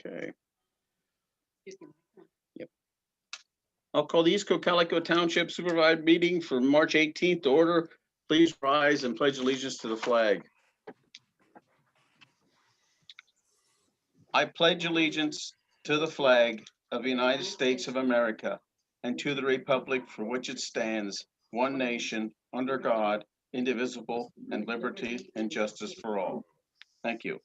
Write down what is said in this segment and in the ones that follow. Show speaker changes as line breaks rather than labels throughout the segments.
Okay. Yep. I'll call the East Cocalico Township Supervisor meeting for March 18th to order. Please rise and pledge allegiance to the flag. I pledge allegiance to the flag of the United States of America and to the republic for which it stands, one nation, under God, indivisible, and liberty and justice for all. Thank you.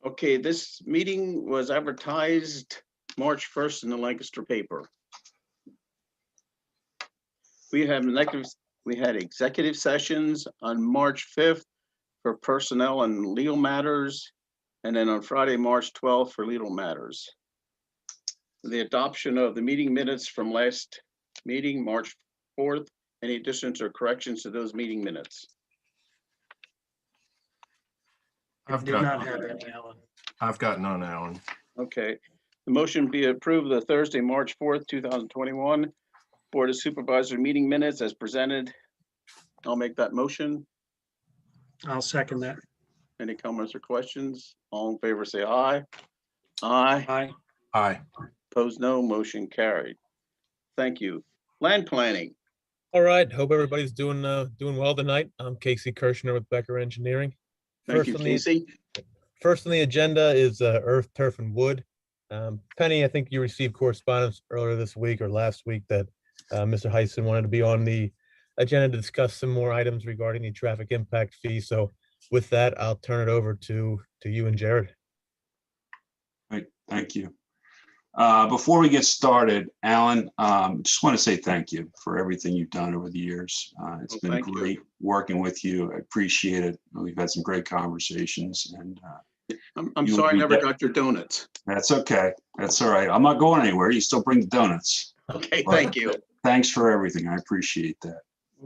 Okay, this meeting was advertised March 1st in the Lancaster paper. We had executive sessions on March 5th for personnel and legal matters, and then on Friday, March 12th for legal matters. The adoption of the meeting minutes from last meeting, March 4th. Any additions or corrections to those meeting minutes?
I've
Did
got
not have any, Alan.
I've got none, Alan.
Okay. The motion be approved the Thursday, March 4th, 2021 Board of Supervisor meeting minutes as presented. I'll make that motion.
I'll second that.
Any comments or questions? All in favor, say aye. Aye.
Aye.
Aye.
Opposed, no. Motion carried. Thank you. Land planning.
All right. Hope everybody's doing well tonight. I'm Casey Kirshner with Becker Engineering.
Thank you, Casey.
First on the agenda is earth, turf, and wood. Penny, I think you received correspondence earlier this week or last week that Mr. Heisen wanted to be on the agenda to discuss some more items regarding the traffic impact fee. So with that, I'll turn it over to you and Jared.
Great, thank you. Before we get started, Alan, just want to say thank you for everything you've done over the years. It's been great working with you. I appreciate it. We've had some great conversations, and
I'm sorry I never got your donuts.
That's okay. That's all right. I'm not going anywhere. You still bring the donuts.
Okay, thank you.
Thanks for everything. I appreciate that.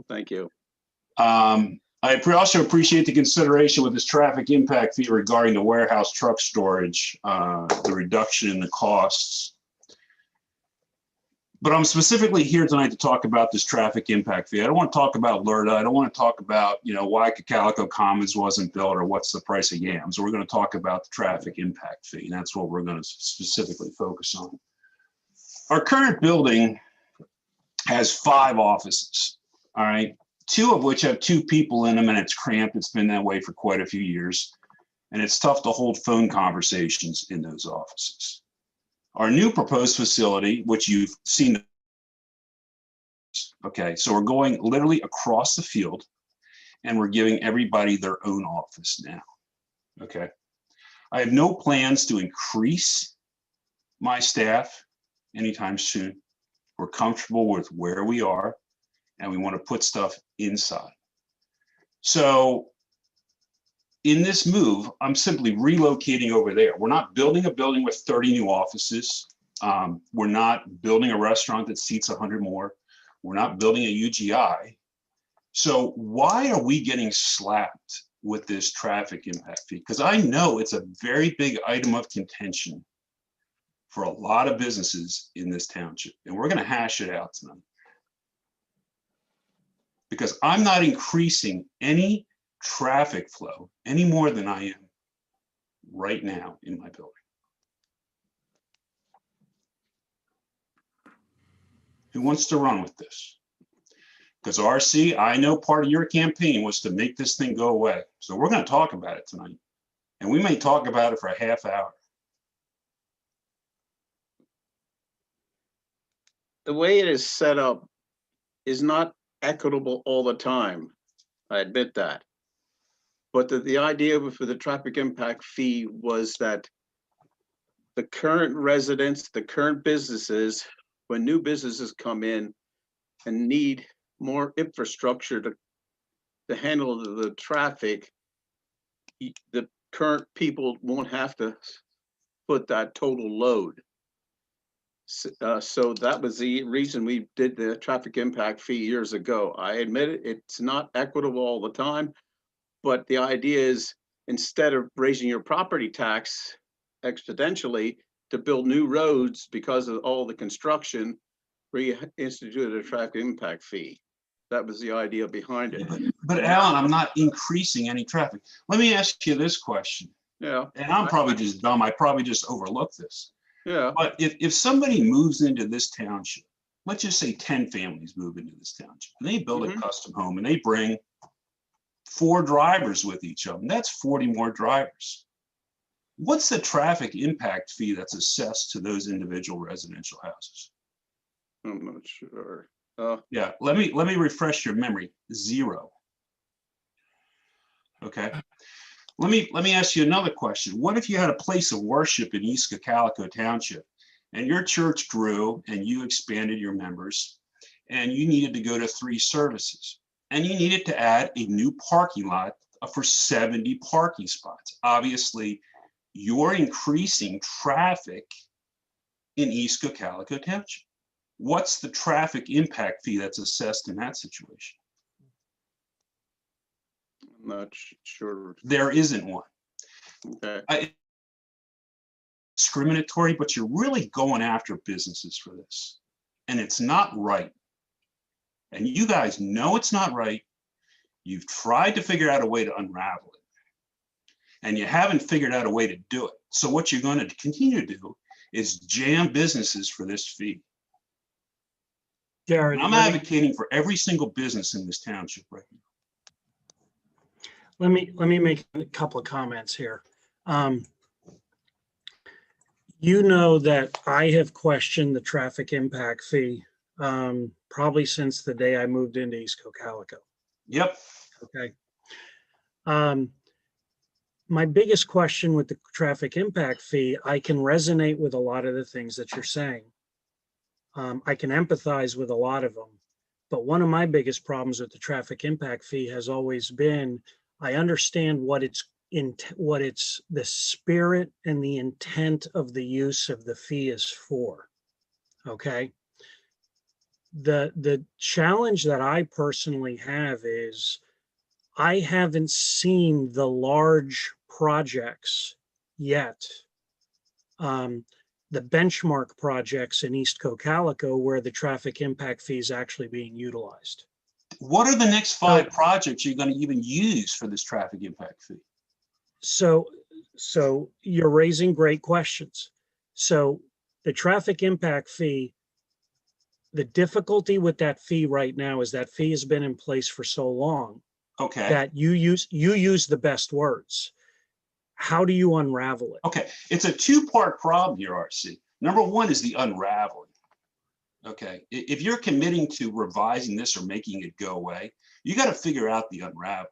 Thank you.
I also appreciate the consideration with this traffic impact fee regarding the warehouse truck storage, the reduction in the costs. But I'm specifically here tonight to talk about this traffic impact fee. I don't want to talk about LERTA. I don't want to talk about, why Cocalico Commons wasn't built or what's the price of yams. We're going to talk about the traffic impact fee, and that's what we're going to specifically focus on. Our current building has 5 offices, all right? 2 of which have 2 people in them, and it's cramped. It's been that way for quite a few years, and it's tough to hold phone conversations in those offices. Our new proposed facility, which you've seen, okay, so we're going literally across the field, and we're giving everybody their own office now, okay? I have no plans to increase my staff anytime soon. We're comfortable with where we are, and we want to put stuff inside. So in this move, I'm simply relocating over there. We're not building a building with 30 new offices. We're not building a restaurant that seats 100 more. We're not building a UGI. So why are we getting slapped with this traffic impact fee? Because I know it's a very big item of contention for a lot of businesses in this township, and we're going to hash it out tonight. Because I'm not increasing any traffic flow any more than I am right now in my building. Who wants to run with this? Because RC, I know part of your campaign was to make this thing go away. So we're going to talk about it tonight. And we may talk about it for a half hour.
The way it is set up is not equitable all the time. I admit that. But the idea for the traffic impact fee was that the current residents, the current businesses, when new businesses come in and need more infrastructure to handle the traffic, the current people won't have to put that total load. So that was the reason we did the traffic impact fee years ago. I admit it, it's not equitable all the time, but the idea is instead of raising your property tax exponentially to build new roads because of all the construction, we instituted a traffic impact fee. That was the idea behind it.
But Alan, I'm not increasing any traffic. Let me ask you this question,
Yeah,
and I'm probably just dumb. I probably just overlooked this.
yeah,
But if somebody moves into this township, let's just say 10 families move into this township, and they build a
Mhm.
custom home and they bring 4 drivers with each of them, that's 40 more drivers. What's the traffic impact fee that's assessed to those individual residential houses?
I'm not sure.
Yeah, let me refresh your memory. 0. Okay. Let me ask you another question. What if you had a place of worship in East Cocalico Township and your church grew and you expanded your members and you needed to go to 3 services and you needed to add a new parking lot for 70 parking spots? Obviously, you're increasing traffic in East Cocalico Township. What's the traffic impact fee that's assessed in that situation?
I'm not sure.
There isn't one.
Okay.
Discriminatory, but you're really going after businesses for this. And it's not right. And you guys know it's not right. You've tried to figure out a way to unravel it. And you haven't figured out a way to do it. So what you're going to continue to do is jam businesses for this fee.
Jared,
And I'm advocating for every single business in this township right now.
let me make a couple of comments here. You know that I have questioned the traffic impact fee probably since the day I moved into East Cocalico.
Yep.
Okay. My biggest question with the traffic impact fee, I can resonate with a lot of the things that you're saying. I can empathize with a lot of them. But one of my biggest problems with the traffic impact fee has always been, I understand what it's the spirit and the intent of the use of the fee is for. Okay. The challenge that I personally have is I haven't seen the large projects yet. The benchmark projects in East Cocalico where the traffic impact fee is actually being utilized.
What are the next 5 projects you're going to even use for this traffic impact fee?
So you're raising great questions. So the traffic impact fee, the difficulty with that fee right now is that fee has been in place for so long
Okay.
that you use the best words. How do you unravel it?
Okay, it's a 2-part problem here, RC. Number 1 is the unraveling. Okay, if you're committing to revising this or making it go away, you got to figure out the unravel.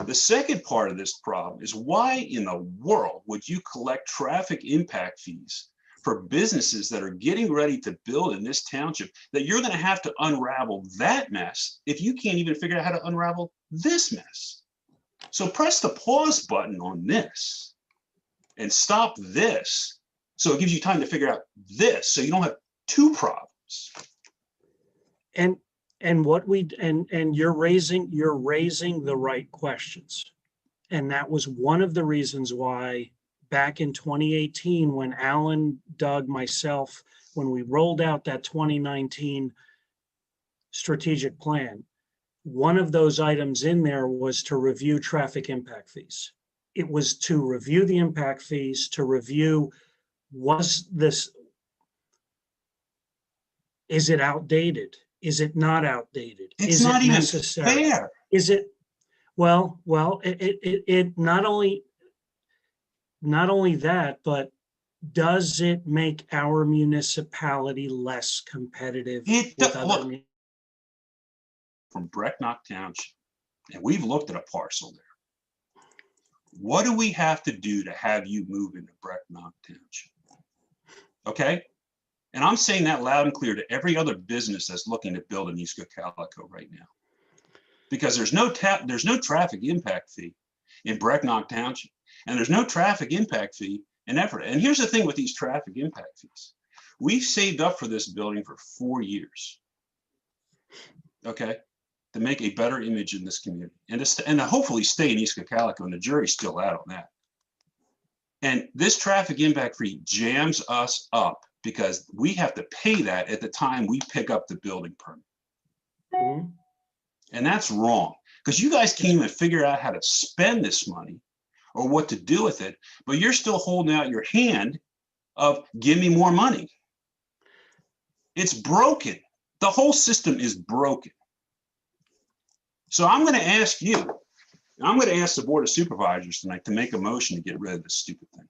The second part of this problem is why in the world would you collect traffic impact fees for businesses that are getting ready to build in this township that you're going to have to unravel that mess if you can't even figure out how to unravel this mess? So press the pause button on this and stop this. So it gives you time to figure out this, so you don't have 2 problems.
And you're raising the right questions. And that was one of the reasons why back in 2018, when Alan, Doug, myself, when we rolled out that 2019 strategic plan, one of those items in there was to review traffic impact fees. It was to review the impact fees, to review, is it outdated? Is it not outdated?
It's
Is
not
it
even
necessary?
fair.
Is it, well, it not only that, but does it make our municipality less competitive
It
with
do-
other?
look. From Brecknock Township, and we've looked at a parcel there. What do we have to do to have you move into Brecknock Township? Okay, and I'm saying that loud and clear to every other business that's looking to build in East Cocalico right now, because there's no traffic impact fee in Brecknock Township, and there's no traffic impact fee in Everett. And here's the thing with these traffic impact fees: we've saved up for this building for 4 years. Okay, to make a better image in this community and to hopefully stay in East Cocalico, and the jury's still out on that. And this traffic impact fee jams us up because we have to pay that at the time we pick up the building permit.
Mhm.
And that's wrong, because you guys can't even figure out how to spend this money or what to do with it, but you're still holding out your hand of give me more money. It's broken. The whole system is broken. So I'm going to ask you, and I'm going to ask the Board of Supervisors tonight to make a motion to get rid of this stupid thing.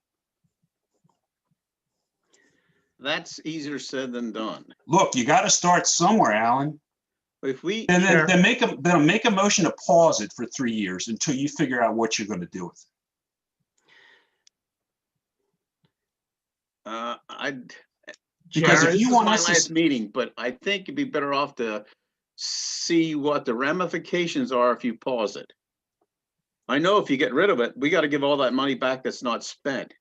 That's easier said than done.
Look, you got to start somewhere, Alan.
If we,
And
Sure.
then make a motion to pause it for 3 years until you figure out what you're going to do with it.
I'd,
Because if
Jared,
you
this is
want
my
us to,
last meeting, but I think it'd be better off to see what the ramifications are if you pause it. I know if you get rid of it, we got to give all that money back that's not spent.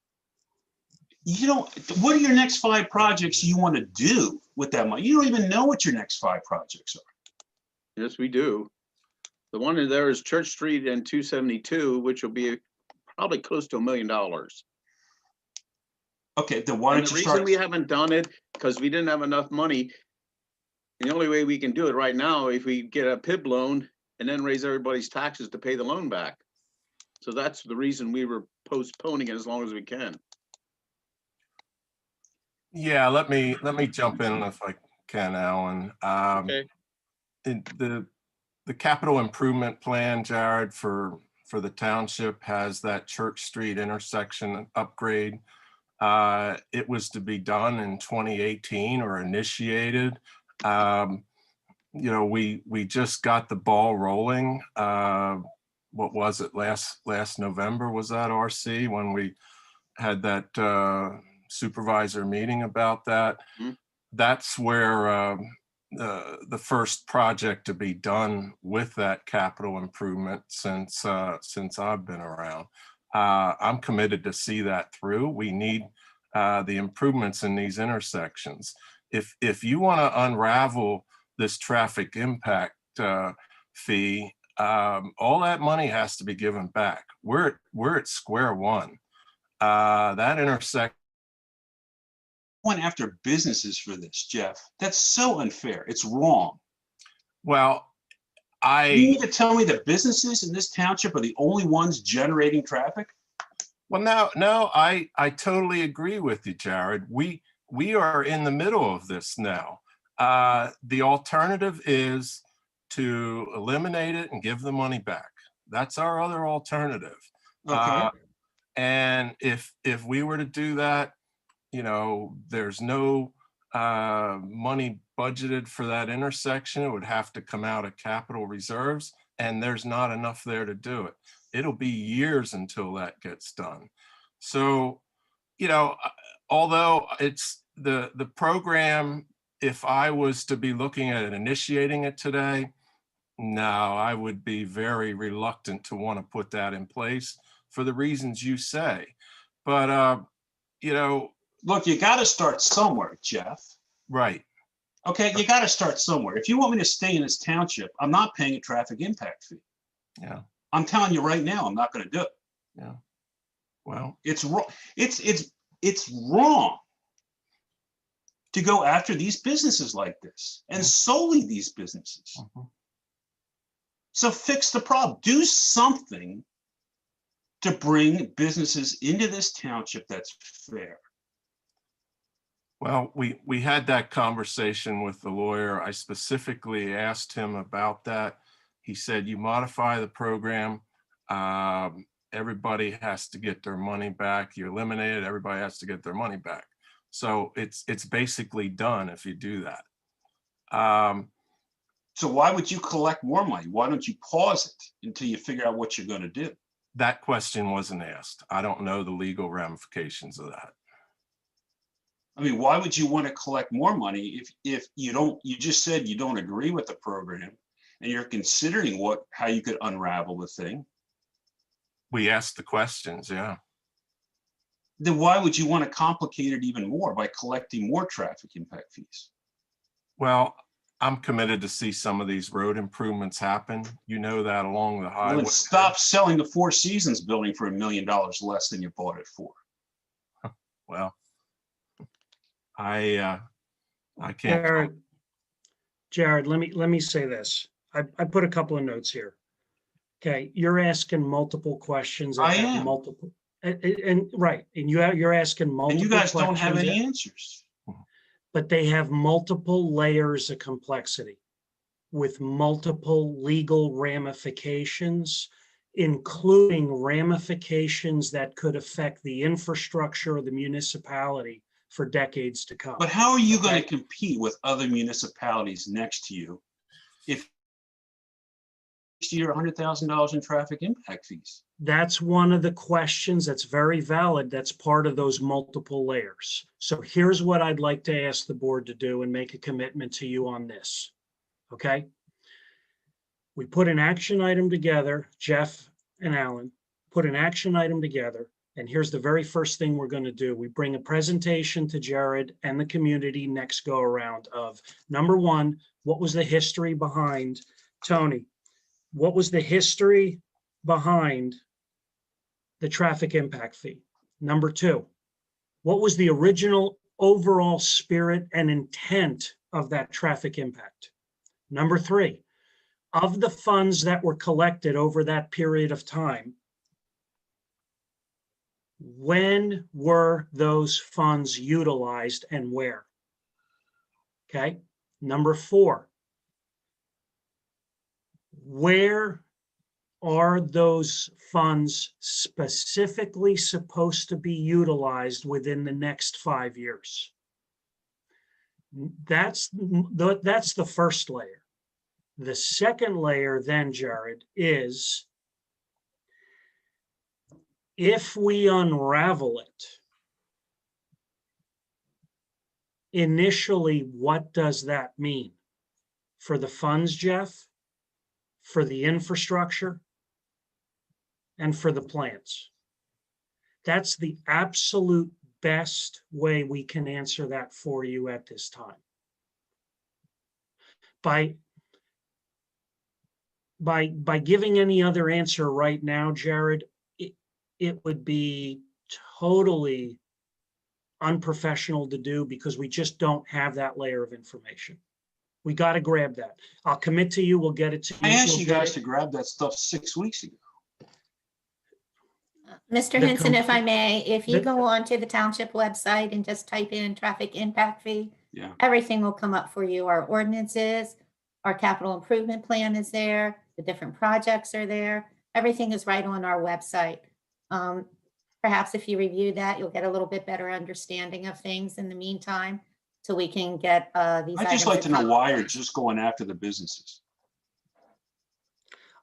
you don't, what are your next 5 projects you want to do with that money? You don't even know what your next 5 projects are.
Yes, we do. The one in there is Church Street and 272, which will be probably close to $1 million.
Okay, then why
And
don't
the
you
reason
start?
we haven't done it, because we didn't have enough money. And the only way we can do it right now, if we get a PIB loan and then raise everybody's taxes to pay the loan back. So that's the reason we were postponing it as long as we can.
Yeah, let me jump in if I can, Alan.
Okay.
The capital improvement plan, Jared, for the township has that Church Street intersection upgrade. It was to be done in 2018 or initiated. You know, we just got the ball rolling. What was it, last November, was that, RC, when we had that supervisor meeting about that?
Mhm.
That's where the first project to be done with that capital improvement since I've been around. I'm committed to see that through. We need the improvements in these intersections. If you want to unravel this traffic impact fee, all that money has to be given back. We're at square one. That intersection.
Went after businesses for this, Jeff. That's so unfair. It's wrong.
Well,
You need to tell me that businesses in this township are the only ones generating traffic?
well, no, I totally agree with you, Jared. We are in the middle of this now. The alternative is to eliminate it and give the money back. That's our other alternative.
Okay.
And if we were to do that, you know, there's no money budgeted for that intersection. It would have to come out of capital reserves, and there's not enough there to do it. It'll be years until that gets done. So, you know, although it's the program, if I was to be looking at it, initiating it today, no, I would be very reluctant to want to put that in place for the reasons you say. But, you know,
Look, you got to start somewhere, Jeff.
right.
Okay, you got to start somewhere. If you want me to stay in this township, I'm not paying a traffic impact fee.
Yeah.
I'm telling you right now, I'm not going to do it.
Yeah. Well,
It's wrong. It's wrong to go after these businesses like this, and solely these businesses.
mhm.
So fix the problem. Do something to bring businesses into this township that's fair.
Well, we had that conversation with the lawyer. I specifically asked him about that. He said, you modify the program, everybody has to get their money back. You eliminate it, everybody has to get their money back. So it's basically done if you do that.
So why would you collect more money? Why don't you pause it until you figure out what you're going to do?
That question wasn't asked. I don't know the legal ramifications of that.
I mean, why would you want to collect more money if you don't, you just said you don't agree with the program and you're considering how you could unravel the thing?
We asked the questions, yeah.
Then why would you want to complicate it even more by collecting more traffic impact fees?
Well, I'm committed to see some of these road improvements happen. You know that along the
Well,
highway.
then stop selling the Four Seasons building for $1 million less than you bought it for.
Well, I can't.
Jared, let me say this. I put a couple of notes here. Okay, you're asking multiple questions. that
I
have
am.
Multiple, and right, and you're asking multiple
And you guys don't have
questions,
any answers.
but they have multiple layers of complexity with multiple legal ramifications, including ramifications that could affect the infrastructure of the municipality for decades to come.
But how are you going
Okay.
to compete with other municipalities next to you if you're $100,000 in traffic impact fees?
That's one of the questions that's very valid. That's part of those multiple layers. So here's what I'd like to ask the board to do and make a commitment to you on this. Okay? We put an action item together, Jeff and Alan, put an action item together. And here's the very first thing we're going to do. We bring a presentation to Jared and the community next go around of, number one, what was the history behind, Tony, what was the history behind the traffic impact fee? Number two, what was the original overall spirit and intent of that traffic impact? Number three, of the funds that were collected over that period of time, when were those funds utilized and where? Okay. Number four, where are those funds specifically supposed to be utilized within the next 5 years? That's the first layer. The second layer then, Jared, is if we unravel it, initially, what does that mean for the funds, Jeff, for the infrastructure, and for the plans? That's the absolute best way we can answer that for you at this time. By giving any other answer right now, Jared, it would be totally unprofessional to do because we just don't have that layer of information. We got to grab that. I'll commit to you. We'll get it to you.
I asked
We'll
you
get
guys
it.
to grab that stuff 6 weeks ago.
Mr.
The
Henson, if I may, if you
the-
go on to the township website and just type in traffic impact fee,
Yeah.
everything will come up for you. Our ordinances, our capital improvement plan is there, the different projects are there. Everything is right on our website. Perhaps if you review that, you'll get a little bit better understanding of things in the meantime, so we can get these.
I'd just
items
like to know
accomplished.
why you're just going after the businesses.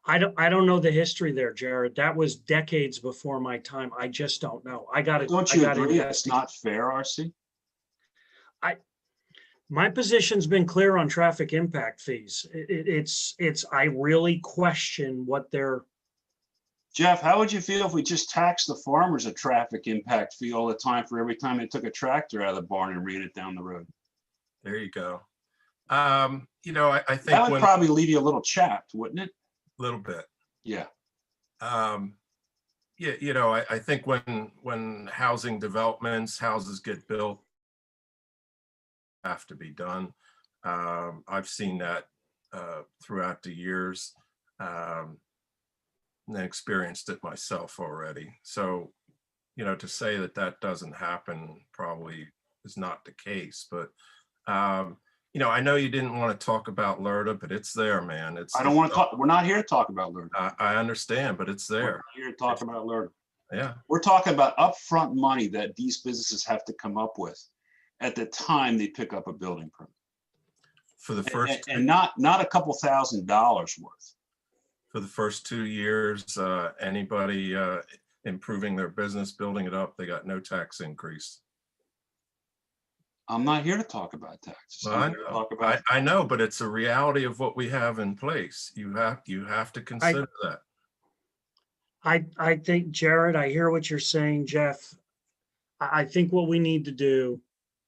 I don't know the history there, Jared. That was decades before my time. I just don't know.
Don't you agree it's not fair, RC?
My position's been clear on traffic impact fees. I really question what they're,
Jeff, how would you feel if we just taxed the farmers a traffic impact fee all the time for every time they took a tractor out of the barn and ran it down the road?
There you go. I
That
think
would
when
probably leave you a little chapped, wouldn't it?
a little bit.
Yeah.
Yeah, I think when housing developments, houses get built, have to be done. I've seen that throughout the years and experienced it myself already. So, to say that that doesn't happen probably is not the case. But, I know you didn't want to talk about LERTA, but it's there, man.
I don't want to talk. We're not here to talk about LERTA.
I understand, but it's
We're
there.
not here to talk about LERTA.
Yeah.
We're talking about upfront money that these businesses have to come up with at the time they pick up a building permit.
For the first
And not a couple $1,000s worth.
for the first 2 years, anybody improving their business, building it up, they got no tax increase.
I'm not here to talk about taxes. I'm here to talk about.
I know, but it's a reality of what we have in place. You have to consider that.
I think, Jared, I hear what you're saying, Jeff. I think what we need to do,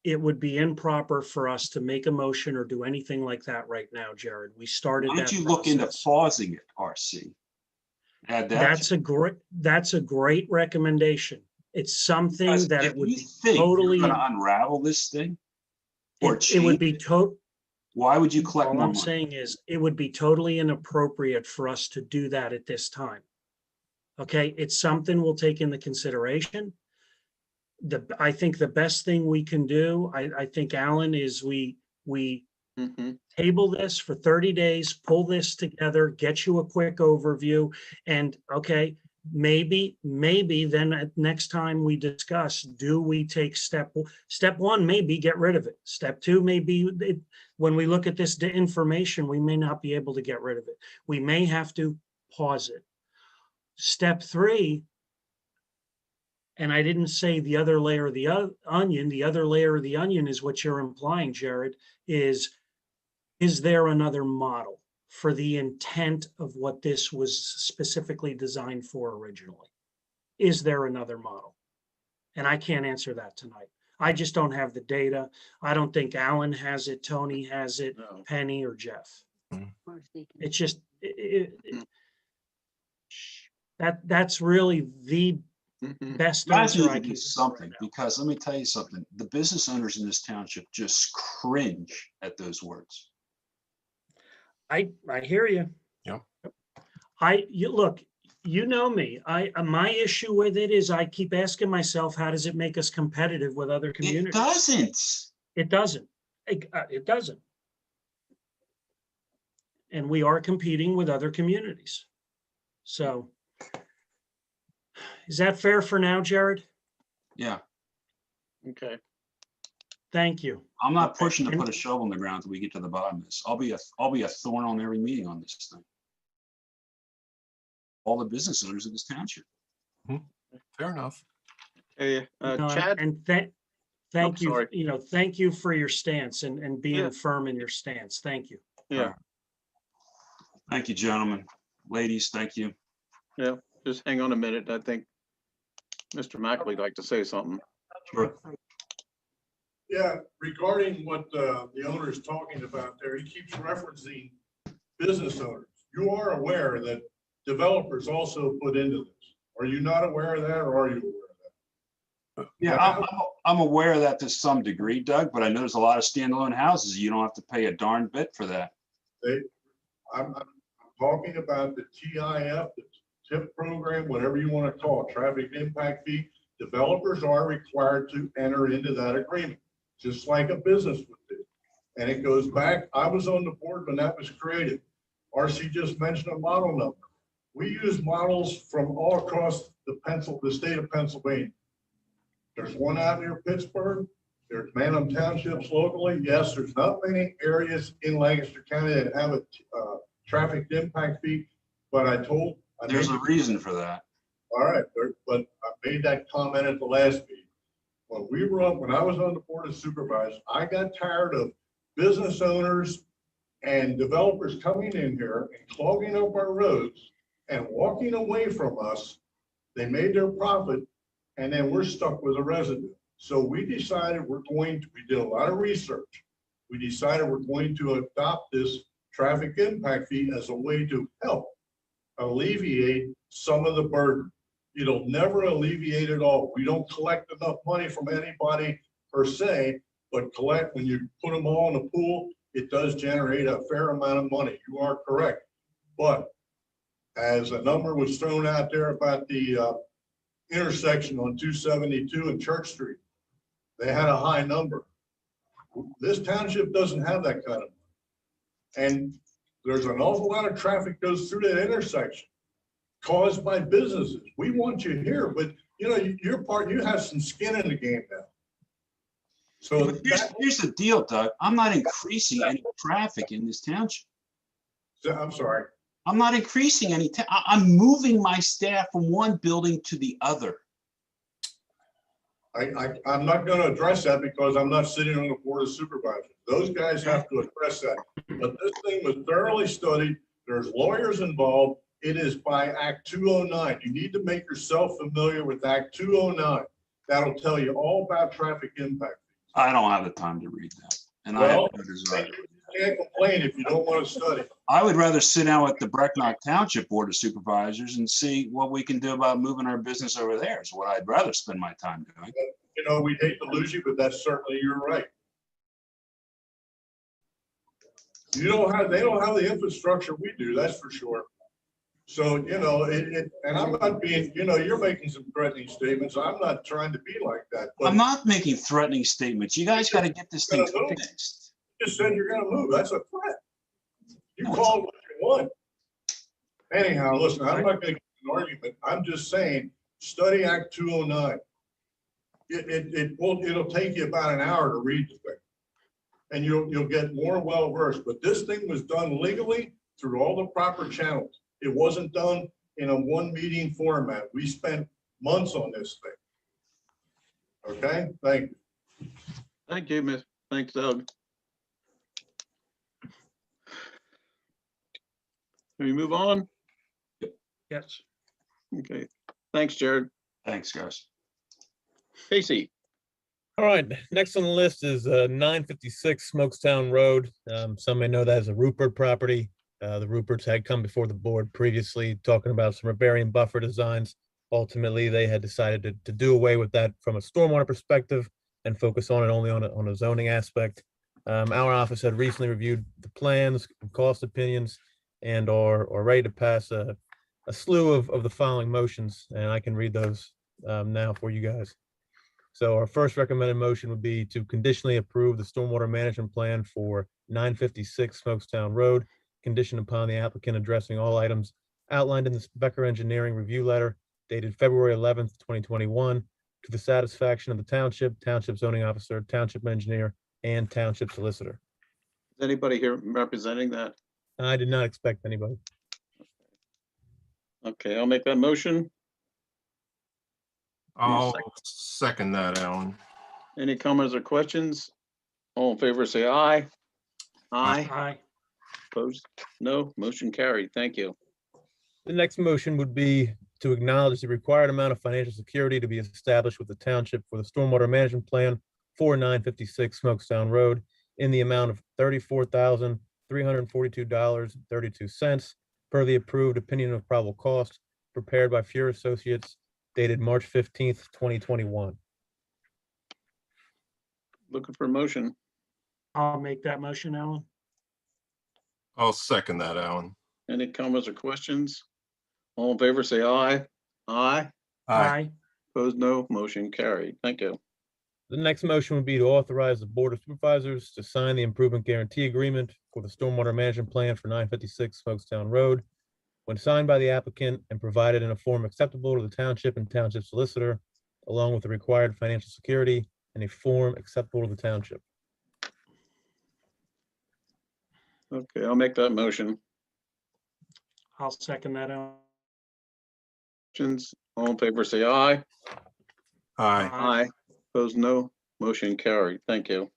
it would be improper for us to make a motion or do anything like that right now, Jared. We started
Why
that
don't you look into
process.
pausing it, RC? Add that.
That's a great recommendation. It's something
Because
that
if
it would
you
be
think
totally,
you're gonna unravel this thing or
it would be
change Why would you collect
All
more
I'm
money?
saying is it would be totally inappropriate for us to do that at this time. Okay, it's something we'll take into consideration. I think the best thing we can do, I think, Alan, is we
Mhm.
table this for 30 days, pull this together, get you a quick overview. And okay, maybe then next time we discuss, do we take step one, maybe get rid of it. Step two, maybe when we look at this information, we may not be able to get rid of it. We may have to pause it. Step three, and I didn't say the other layer of the onion, the other layer of the onion is what you're implying, Jared, is there another model for the intent of what this was specifically designed for originally? Is there another model? And I can't answer that tonight. I just don't have the data. I don't think Alan has it, Tony has it,
No.
Penny or Jeff.
Mm.
It's just, that's really the
Mhm.
best
Guys
answer
need
I
to
can
do
give
something,
right now.
because let me tell you something, the business owners in this township just cringe at those words.
I hear you.
Yeah.
Look, you know me. My issue with it is I keep asking myself, how does it make us competitive with other
It
communities?
doesn't.
It doesn't. It doesn't. And we are competing with other communities. So is that fair for now, Jared?
Yeah,
Okay.
Thank you.
I'm not
Okay.
pushing to put a shovel in the ground until we get to the bottom of this. I'll be a thorn on every meeting on this thing. All the business owners in this township.
Fair enough.
Hey,
No,
Chad,
and thank you,
sorry.
thank you for your stance and being
Yeah.
firm in your stance. Thank you.
yeah,
Thank you, gentlemen. Ladies, thank you.
just hang on a minute. I think Mr. Mackley would like to say something.
Sure.
Yeah, regarding what the owner is talking about there, he keeps referencing business owners. You are aware that developers also put into this. Are you not aware of that, or are you aware of that?
Yeah, I'm aware of that to some degree, Doug, but I know there's a lot of standalone houses. You don't have to pay a darn bit for that.
I'm talking about the TIF, the TIP program, whatever you want to call it, traffic impact fee. Developers are required to enter into that agreement, just like a business would do. And it goes back, I was on the board when that was created. RC just mentioned a model number. We use models from all across the state of Pennsylvania. There's one out near Pittsburgh. There's Manham Townships locally. Yes, there's not many areas in Lancaster County that have a traffic impact fee, but
There's a reason for that.
all right, but I made that comment at the last meeting. When I was on the board of supervisors, I got tired of business owners and developers coming in here and clogging up our roads and walking away from us. They made their profit, and then we're stuck with a residue. So we decided we did a lot of research. We decided we're going to adopt this traffic impact fee as a way to help alleviate some of the burden. It'll never alleviate it all. We don't collect enough money from anybody per se, but when you put them all in a pool, it does generate a fair amount of money. You are correct. But as a number was thrown out there about the intersection on 272 and Church Street, they had a high number. This township doesn't have that kind of money. And there's an awful lot of traffic goes through that intersection caused by businesses. We want you here, but you know, you have some skin in the game now. So
But here's the deal, Doug. I'm not increasing any traffic in this township.
I'm sorry.
I'm not increasing any, I'm moving my staff from one building to the other.
I'm not going to address that because I'm not sitting on the board of supervisors. Those guys have to address that. But this thing was thoroughly studied. There's lawyers involved. It is by Act 209. You need to make yourself familiar with Act 209. That'll tell you all about traffic impact.
I don't have the time to read that. And I have
Well,
no desire.
you can't complain if you don't want to study.
I would rather sit down with the Brecknock Township Board of Supervisors and see what we can do about moving our business over there is what I'd rather spend my time doing.
You know, we'd hate to lose you, but that's certainly your right. they don't have the infrastructure we do, that's for sure. So, and I'm not being, you're making some threatening statements. I'm not trying to be like that. But
I'm not making threatening statements. You guys got to get this thing fixed.
you just said you're gonna move. That's a threat. You
No,
call it what you want. Anyhow, listen, I'm not gonna get an argument. I'm just saying, study Act 209. It'll take you about an hour to read the thing. And you'll get more well versed, but this thing was done legally through all the proper channels. It wasn't done in a one meeting format. We spent months on this thing. Okay, thank you.
Thank you, Miss. Thanks, Doug. Can we move on?
Yes.
Okay, thanks, Jared.
Thanks, guys.
Casey,
All right, next on the list is 956 Smokestown Road. Some may know that as a Rupert property. The Ruperts had come before the board previously talking about some riparian buffer designs. Ultimately, they had decided to do away with that from a stormwater perspective and focus on it only on a zoning aspect. Our office had recently reviewed the plans, cost opinions, and are ready to pass a slew of the following motions, and I can read those now for you guys. So our first recommended motion would be to conditionally approve the stormwater management plan for 956 Smokestown Road, conditioned upon the applicant addressing all items outlined in the Becker Engineering Review Letter dated February 11th, 2021, to the satisfaction of the township zoning officer, township engineer, and township solicitor.
is anybody here representing that?
I did not expect anybody.
Okay, I'll make that motion.
I'll second that, Alan.
Any comments or questions? All in favor, say aye. Aye.
Aye.
Opposed? No. Motion carried. Thank you.
The next motion would be to acknowledge the required amount of financial security to be established with the township for the stormwater management plan for 956 Smokestown Road in the amount of $34,342.32 per the approved opinion of probable cost prepared by Fuhr Associates dated March 15th, 2021.
Looking for a motion.
I'll make that motion, Alan.
I'll second that, Alan.
Any comments or questions? All in favor, say aye. Aye.
Aye.
Opposed? No. Motion carried. Thank you.
The next motion would be to authorize the Board of Supervisors to sign the improvement guarantee agreement for the stormwater management plan for 956 Smokestown Road. When signed by the applicant and provided in a form acceptable to the township and township solicitor, along with the required financial security and a form acceptable to the township.
Okay, I'll make that motion.
I'll second that, Alan.
Questions? All in favor, say aye.
Aye.
Aye. Opposed? No. Motion carried. Thank you.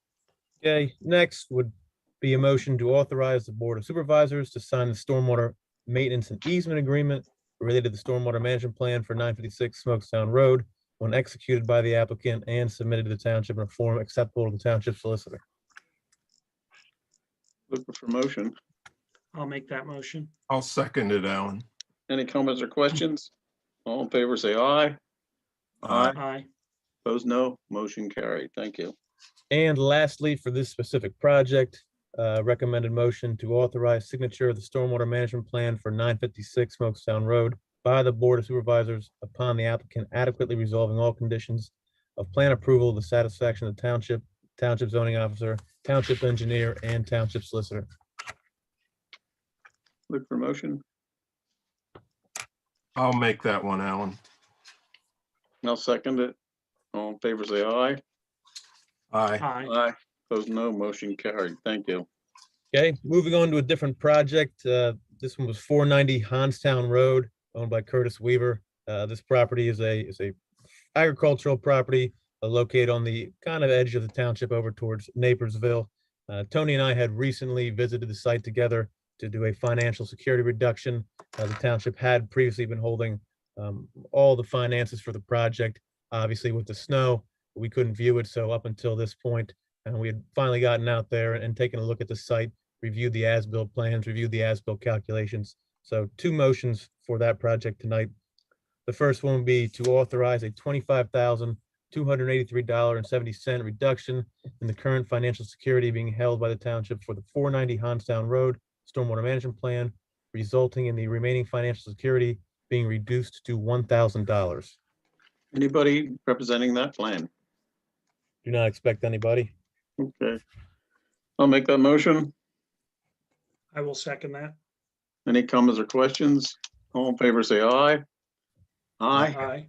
Okay, next would be a motion to authorize the Board of Supervisors to sign the stormwater maintenance and easement agreement related to the stormwater management plan for 956 Smokestown Road when executed by the applicant and submitted to the township in a form acceptable to the township solicitor.
Looking for motion.
I'll make that motion.
I'll second it, Alan.
Any comments or questions? All in favor, say aye. Aye.
Aye.
Opposed? No. Motion carried. Thank you.
And lastly, for this specific project, recommended motion to authorize signature of the stormwater management plan for 956 Smokestown Road by the Board of Supervisors upon the applicant adequately resolving all conditions of plan approval to the satisfaction of the township zoning officer, township engineer, and township solicitor.
Look for motion.
I'll make that one, Alan.
I'll second it. All in favor, say aye.
Aye.
Aye.
Aye. Opposed? No. Motion carried. Thank you.
Okay, moving on to a different project. This one was 490 Hanstown Road, owned by Curtis Weaver. This property is a agricultural property located on the kind of edge of the township over towards Napersville. Tony and I had recently visited the site together to do a financial security reduction. The township had previously been holding all the finances for the project. Obviously, with the snow, we couldn't view it. So up until this point, and we had finally gotten out there and taken a look at the site, reviewed the as-built plans, reviewed the as-built calculations. So two motions for that project tonight. The first one would be to authorize a $25,000 $283.70 reduction in the current financial security being held by the township for the 490 Hanstown Road Stormwater Management Plan, resulting in the remaining financial security being reduced to $1,000.
Anybody representing that plan?
Do not expect anybody.
Okay. I'll make that motion.
I will second that.
Any comments or questions? All in favor, say aye. Aye.
Aye.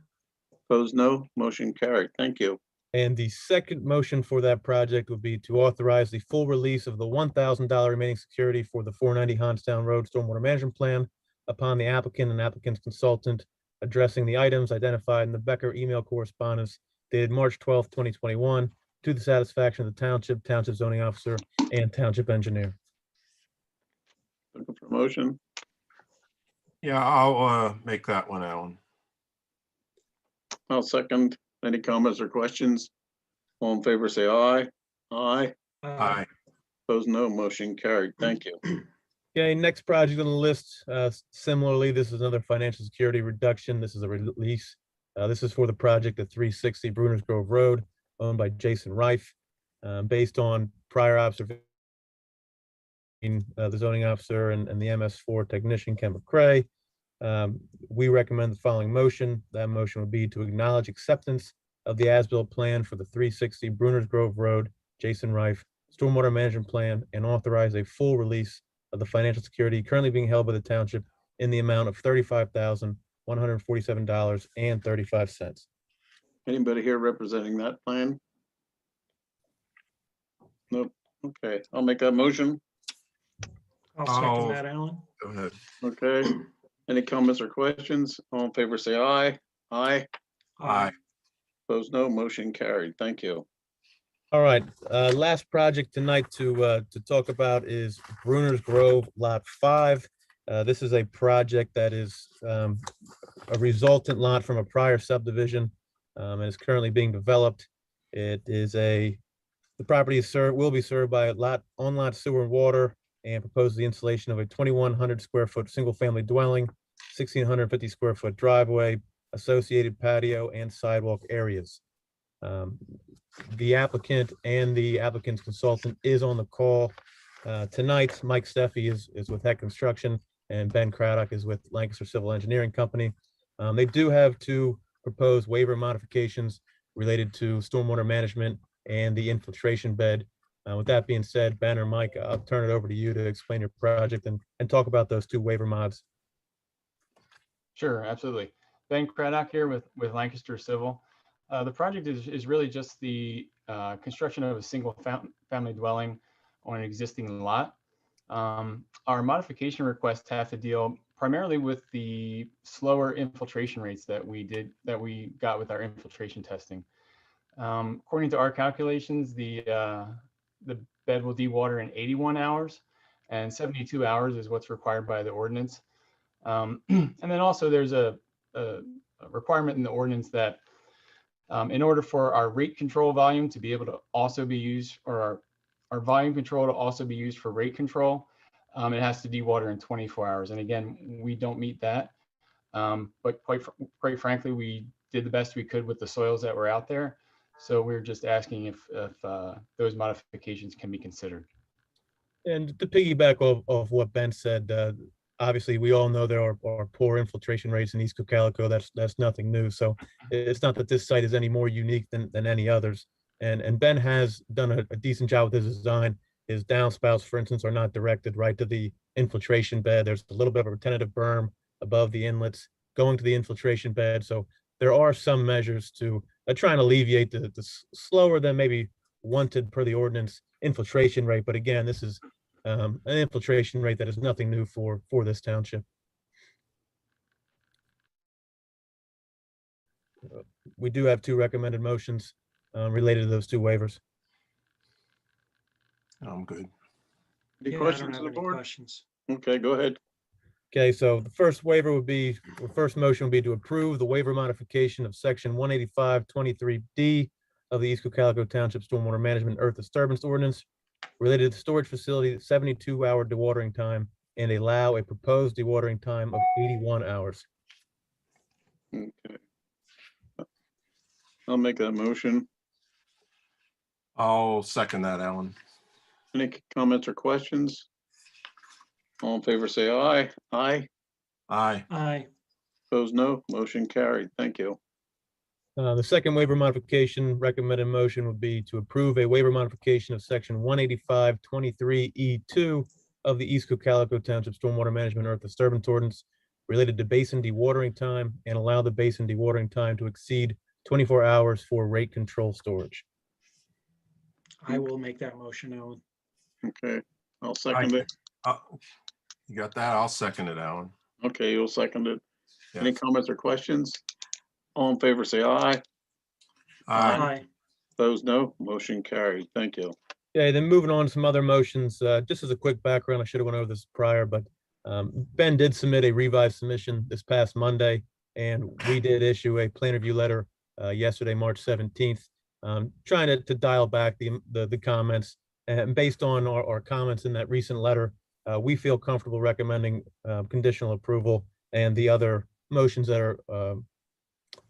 Opposed, no. Motion carried. Thank you.
And the second motion for that project would be to authorize the full release of the $1,000 remaining security for the 490 Hanstown Road Stormwater Management Plan upon the applicant and applicant's consultant addressing the items identified in the Becker email correspondence dated March 12th, 2021, to the satisfaction of the township, township zoning officer, and township engineer.
Looking for a motion.
Yeah, I'll make that one, Alan.
I'll second. Any comments or questions? All in favor, say aye. Aye.
Aye.
Opposed, no. Motion carried. Thank you.
Okay, next project on the list, similarly, this is another financial security reduction. This is a release. This is for the project at 360 Bruners Grove Road, owned by Jason Reif. Based on prior observation, the zoning officer and the MS4 technician, Ken McCray, we recommend the following motion. That motion would be to acknowledge acceptance of the as-built plan for the 360 Bruners Grove Road, Jason Reif, Stormwater Management Plan, and authorize a full release of the financial security currently being held by the township in the amount of $35,147.35.
Anybody here representing that plan? Nope. Okay, I'll make that motion.
I'll second
I'll-
that, Alan.
Go ahead.
Okay. Any comments or questions? All in favor, say aye. Aye.
Aye.
Opposed, no. Motion carried. Thank you.
All right, last project tonight to talk about is Bruners Grove Lot 5. This is a project that is a resultant lot from a prior subdivision and is currently being developed. It is the property will be served by on-lot sewer and water, and proposes the installation of a 2,100 square foot single-family dwelling, 1,650 square foot driveway, associated patio and sidewalk areas. The applicant and the applicant's consultant is on the call tonight. Mike Steffi is with Heck Construction, and Ben Craddock is with Lancaster Civil Engineering Company. They do have two proposed waiver modifications related to stormwater management and the infiltration bed. With that being said, Ben or Mike, I'll turn it over to you to explain your project and talk about those two waiver mods.
Sure, absolutely. Ben Craddock here with Lancaster Civil. The project is really just the construction of a single family dwelling on an existing lot. Our modification requests have to deal primarily with the slower infiltration rates that we got with our infiltration testing. According to our calculations, the bed will dewater in 81 hours, and 72 hours is what's required by the ordinance. And then also there's a requirement in the ordinance that in order for our rate control volume to be able to also be used, or our volume control to also be used for rate control, it has to dewater in 24 hours. And again, we don't meet that. But quite frankly, we did the best we could with the soils that were out there. So we're just asking if those modifications can be considered. And
to piggyback off what Ben said, obviously we all know there are poor infiltration rates in East Cocalico. That's nothing new. So it's not that this site is any more unique than any others. And Ben has done a decent job with his design. His downspouts, for instance, are not directed right to the infiltration bed. There's a little bit of a retentive berm above the inlets going to the infiltration bed. So there are some measures to try and alleviate the slower than maybe wanted per the ordinance infiltration rate. But again, this is an infiltration rate that is nothing new for this township. We do have two recommended motions related to those two waivers.
I'm good.
Any
Yeah, I don't
questions
have
on the
any
board?
questions.
Okay, go ahead.
Okay, so the first waiver would be, the first motion would be to approve the waiver modification of section 185-23D of the East Cocalico Township Stormwater Management Earth Disturbance Ordinance related to storage facility 72-hour dewatering time and allow a proposed dewatering time of 81 hours.
Okay. I'll make that motion.
I'll second that, Alan.
Any comments or questions? All in favor, say aye. Aye.
Aye.
Aye.
Opposed, no. Motion carried. Thank you.
The second waiver modification recommended motion would be to approve a waiver modification of section 185-23E2 of the East Cocalico Township Stormwater Management Earth Disturbance Ordinance related to basin dewatering time and allow the basin dewatering time to exceed 24 hours for rate control storage.
I will make that motion, Alan.
Okay, I'll second it.
You got that? I'll second it, Alan.
Okay, you'll second it.
Yeah.
Any comments or questions? All in favor, say aye.
Aye.
Aye.
Opposed, no. Motion carried. Thank you.
Okay, then moving on to some other motions, just as a quick background, I should have went over this prior, but Ben did submit a revised submission this past Monday, and we did issue a plan review letter yesterday, March 17th, trying to dial back the comments. And based on our comments in that recent letter, we feel comfortable recommending conditional approval and the other motions that are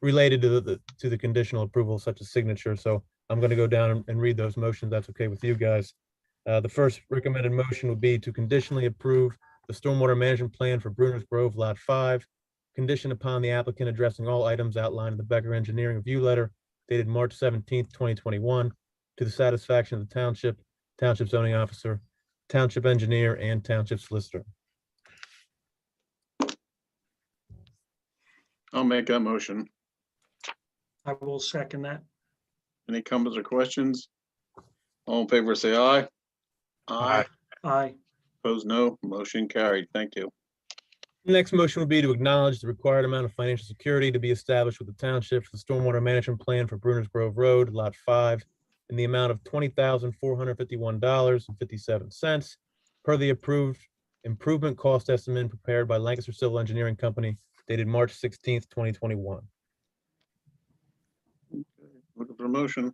related to the conditional approval, such as signature. So I'm going to go down and read those motions. That's okay with you guys. The first recommended motion would be to conditionally approve the stormwater management plan for Bruner's Grove Lot 5, conditioned upon the applicant addressing all items outlined in the Becker Engineering Review Letter dated March 17th, 2021, to the satisfaction of the township zoning officer, township engineer, and township solicitor.
I'll make that motion.
I will second that.
Any comments or questions? All in favor, say aye. Aye.
Aye.
Opposed, no. Motion carried. Thank you.
The next motion would be to acknowledge the required amount of financial security to be established with the township for the stormwater management plan for Bruner's Grove Road, Lot 5, in the amount of $20,451.57 per the approved improvement cost estimate prepared by Lancaster Civil Engineering Company dated March 16th, 2021.
Looking for a motion.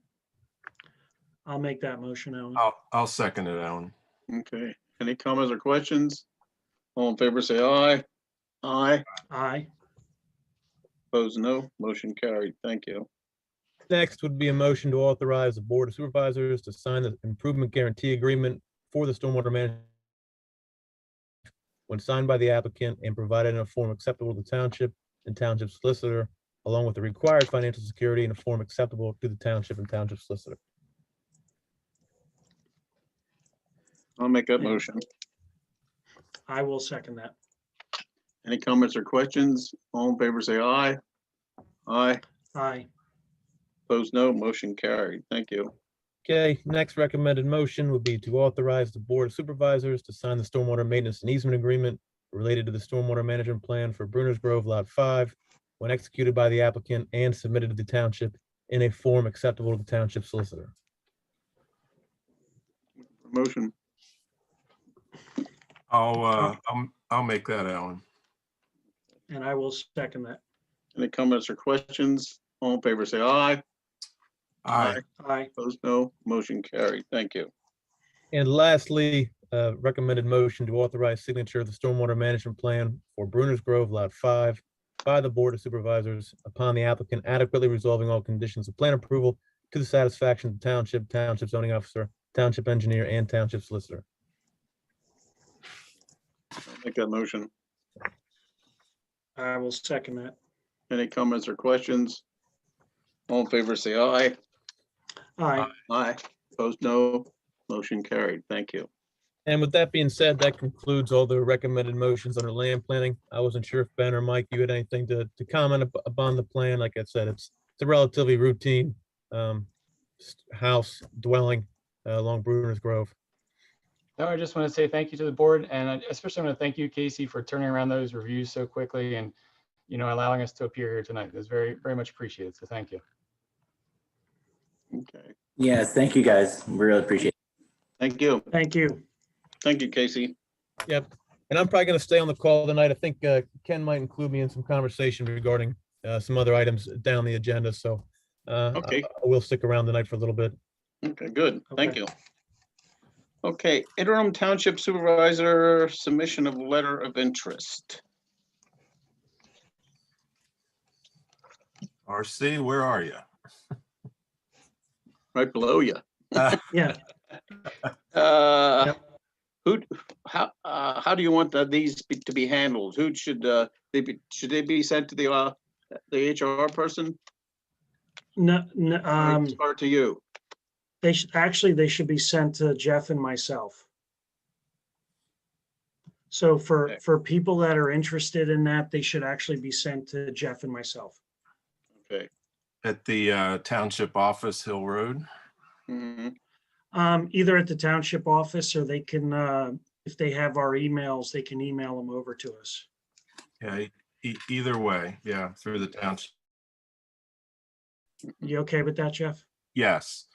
I'll make that motion, Alan.
I'll second it, Alan.
Okay. Any comments or questions? All in favor, say aye. Aye.
Aye.
Opposed, no. Motion carried. Thank you.
Next would be a motion to authorize the Board of Supervisors to sign the improvement guarantee agreement for the stormwater management when signed by the applicant and provided in a form acceptable to the township and township solicitor, along with the required financial security in a form acceptable to the township and township solicitor.
I'll make that
Yeah.
motion.
I will second that.
Any comments or questions? All in favor, say aye. Aye.
Aye.
Opposed, no. Motion carried. Thank you.
Okay, next recommended motion would be to authorize the Board of Supervisors to sign the stormwater maintenance and easement agreement related to the stormwater management plan for Bruner's Grove Lot 5 when executed by the applicant and submitted to the township in a form acceptable to the township solicitor.
Motion.
I'll make that, Alan.
And I will second that.
Any comments or questions? All in favor, say aye.
Aye.
Aye.
Opposed, no. Motion carried. Thank you.
And lastly, recommended motion to authorize signature of the stormwater management plan for Bruner's Grove Lot 5 by the Board of Supervisors upon the applicant adequately resolving all conditions of plan approval to the satisfaction of the township zoning officer, township engineer, and township solicitor.
I'll make that motion.
I will second that.
Any comments or questions? All in favor, say aye.
Aye.
Aye. Opposed, no. Motion carried. Thank you.
And with that being said, that concludes all the recommended motions under land planning. I wasn't sure if Ben or Mike, you had anything to comment upon the plan. Like I said, it's a relatively routine house dwelling along Bruner's Grove.
No, I just want to say thank you to the board, and I especially want to thank you, Casey, for turning around those reviews so quickly and, allowing us to appear here tonight. It's very, very much appreciated. So thank you.
Okay.
Yes, thank you, guys. We really appreciate it.
Thank you.
Thank you.
Thank you, Casey.
Yep. And I'm probably going to stay on the call tonight. I think Ken might include me in some conversation regarding some other items down the agenda. So
Okay.
I will stick around tonight for a little bit.
Okay, good. Thank
Okay.
you. Okay, interim township supervisor submission of letter of interest.
RC, where are you?
right below you.
Yeah,
How do you want to be handled? Who should should they be sent to the HR person
no, no,
or to you?
they should be sent to Jeff and myself. So
Okay.
for people that are interested in that, they should actually be sent to Jeff and myself.
Okay.
At the township office, Hill Road.
Mhm.
Either at the township office, or they can, if they have our emails, they can email them over to us.
Yeah, either way, yeah, through the township.
You okay with that, Jeff?
Yes.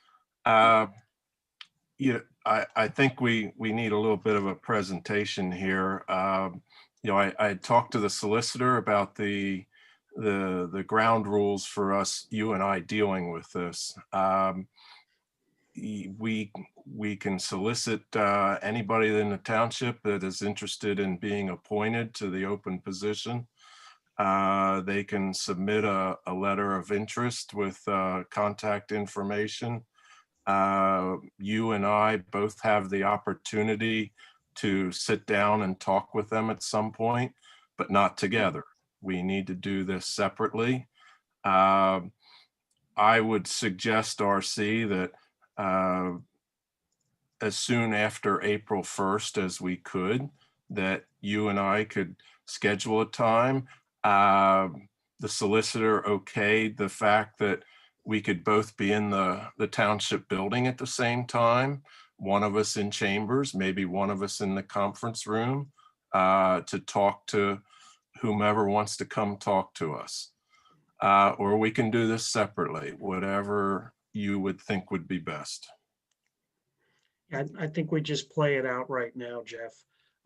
Yeah, I think we need a little bit of a presentation here. You know, I talked to the solicitor about the ground rules for us, you and I, dealing with this. We can solicit anybody in the township that is interested in being appointed to the open position. They can submit a letter of interest with contact information. You and I both have the opportunity to sit down and talk with them at some point, but not together. We need to do this separately. I would suggest, RC, that as soon after April 1st as we could, that you and I could schedule a time. The solicitor okayed the fact that we could both be in the township building at the same time, one of us in chambers, maybe one of us in the conference room, to talk to whomever wants to come talk to us. Or we can do this separately, whatever you would think would be best.
I think we just play it out right now, Jeff.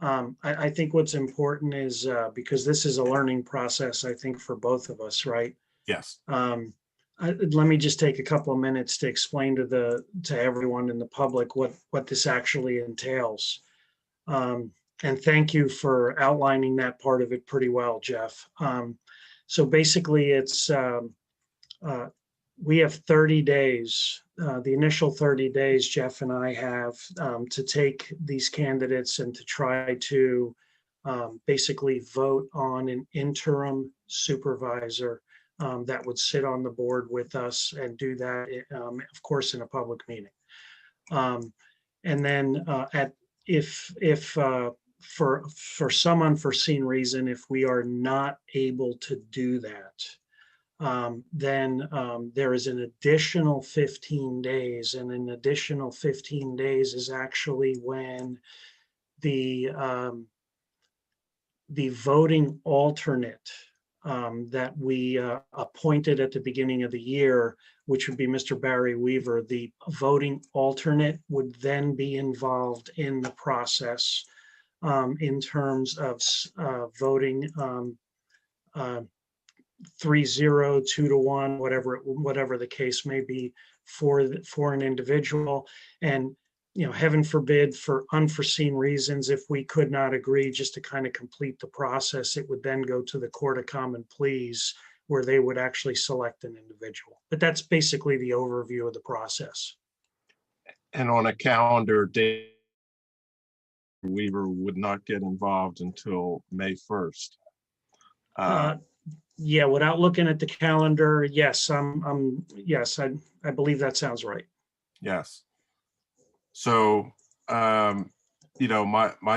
I think what's important is, because this is a learning process, I think, for both of us, right?
Yes.
Let me just take a couple of minutes to explain to everyone in the public what this actually entails. And thank you for outlining that part of it pretty well, Jeff. So basically, it's we have 30 days. The initial 30 days, Jeff and I have, to take these candidates and to try to basically vote on an interim supervisor that would sit on the board with us and do that, of course, in a public meeting. And then if for some unforeseen reason, if we are not able to do that, then there is an additional 15 days, and an additional 15 days is actually when the voting alternate that we appointed at the beginning of the year, which would be Mr. Barry Weaver, the voting alternate would then be involved in the process in terms of voting 3-0, 2-1, whatever the case may be for an individual. And heaven forbid, for unforeseen reasons, if we could not agree, just to kind of complete the process, it would then go to the Court of Common Pleas, where they would actually select an individual. But that's basically the overview of the process.
And on a calendar date, Weaver would not get involved until May 1st.
Yeah, without looking at the calendar, yes, yes, I believe that sounds right.
Yes. So, my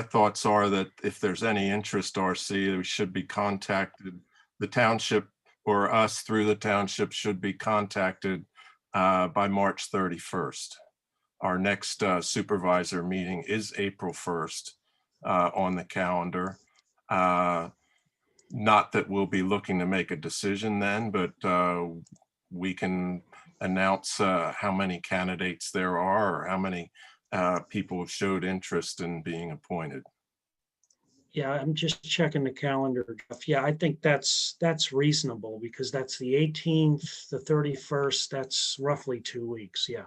thoughts are that if there's any interest, RC, we should be contacted. The township, or us through the township, should be contacted by March 31st. Our next supervisor meeting is April 1st on the calendar. Not that we'll be looking to make a decision then, but we can announce how many candidates there are, or how many people have showed interest in being appointed.
Yeah, I'm just checking the calendar, Jeff. Yeah, I think that's reasonable, because that's the 18th, the 31st, that's roughly 2 weeks. Yeah.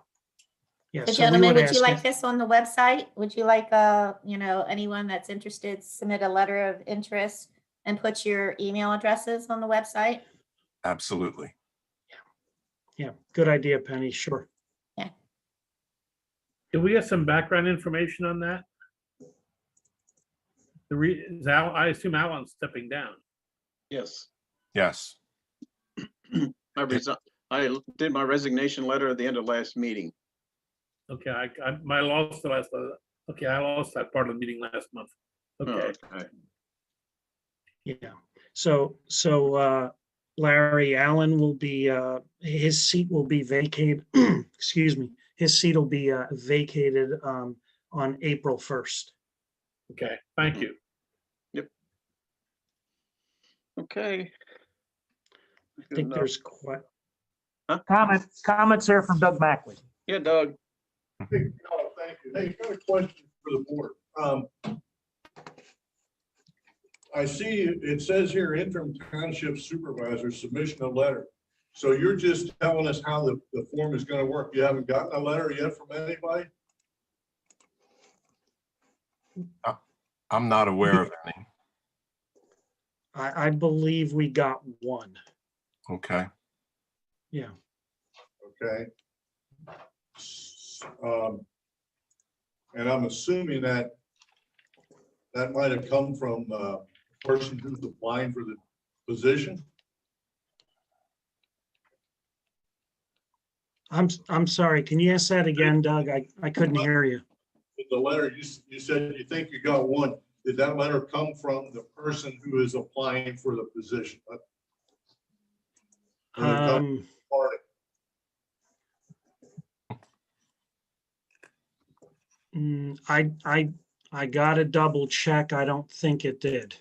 Yeah.
So
So we
gentlemen, would you
ask
like this on the website? Would you like, anyone that's interested, submit a letter of interest and put your email addresses on the website?
Absolutely.
Yeah, good idea, Penny, sure.
Can we get some background information on that? I assume Alan's stepping down.
Yes.
Yes.
I did my resignation letter at the end of last meeting.
Okay, I lost the last, okay, I lost that part of the meeting last month. Okay,
Okay.
Yeah. So Larry Allen will be, his seat will be vacated, excuse me, his seat will be vacated on April 1st.
okay, thank you.
Okay.
I think there's quite,
Comments there from Doug Mackley.
Yeah, Doug.
Hey, Carl, thank you. Hey, got a question for the board. I see it says here interim township supervisor submission of letter. So you're just telling us how the form is going to work. You haven't gotten a letter yet from anybody?
I'm not aware of any.
I believe we got one.
Okay.
Yeah.
Okay. And I'm assuming that might have come from the person who's applying for the position.
I'm sorry. Can you ask that again, Doug? I couldn't hear you.
The letter, you said you think you got one. Did that letter come from the person who is applying for the position? Or did it come from the party?
I gotta double check. I don't think it did.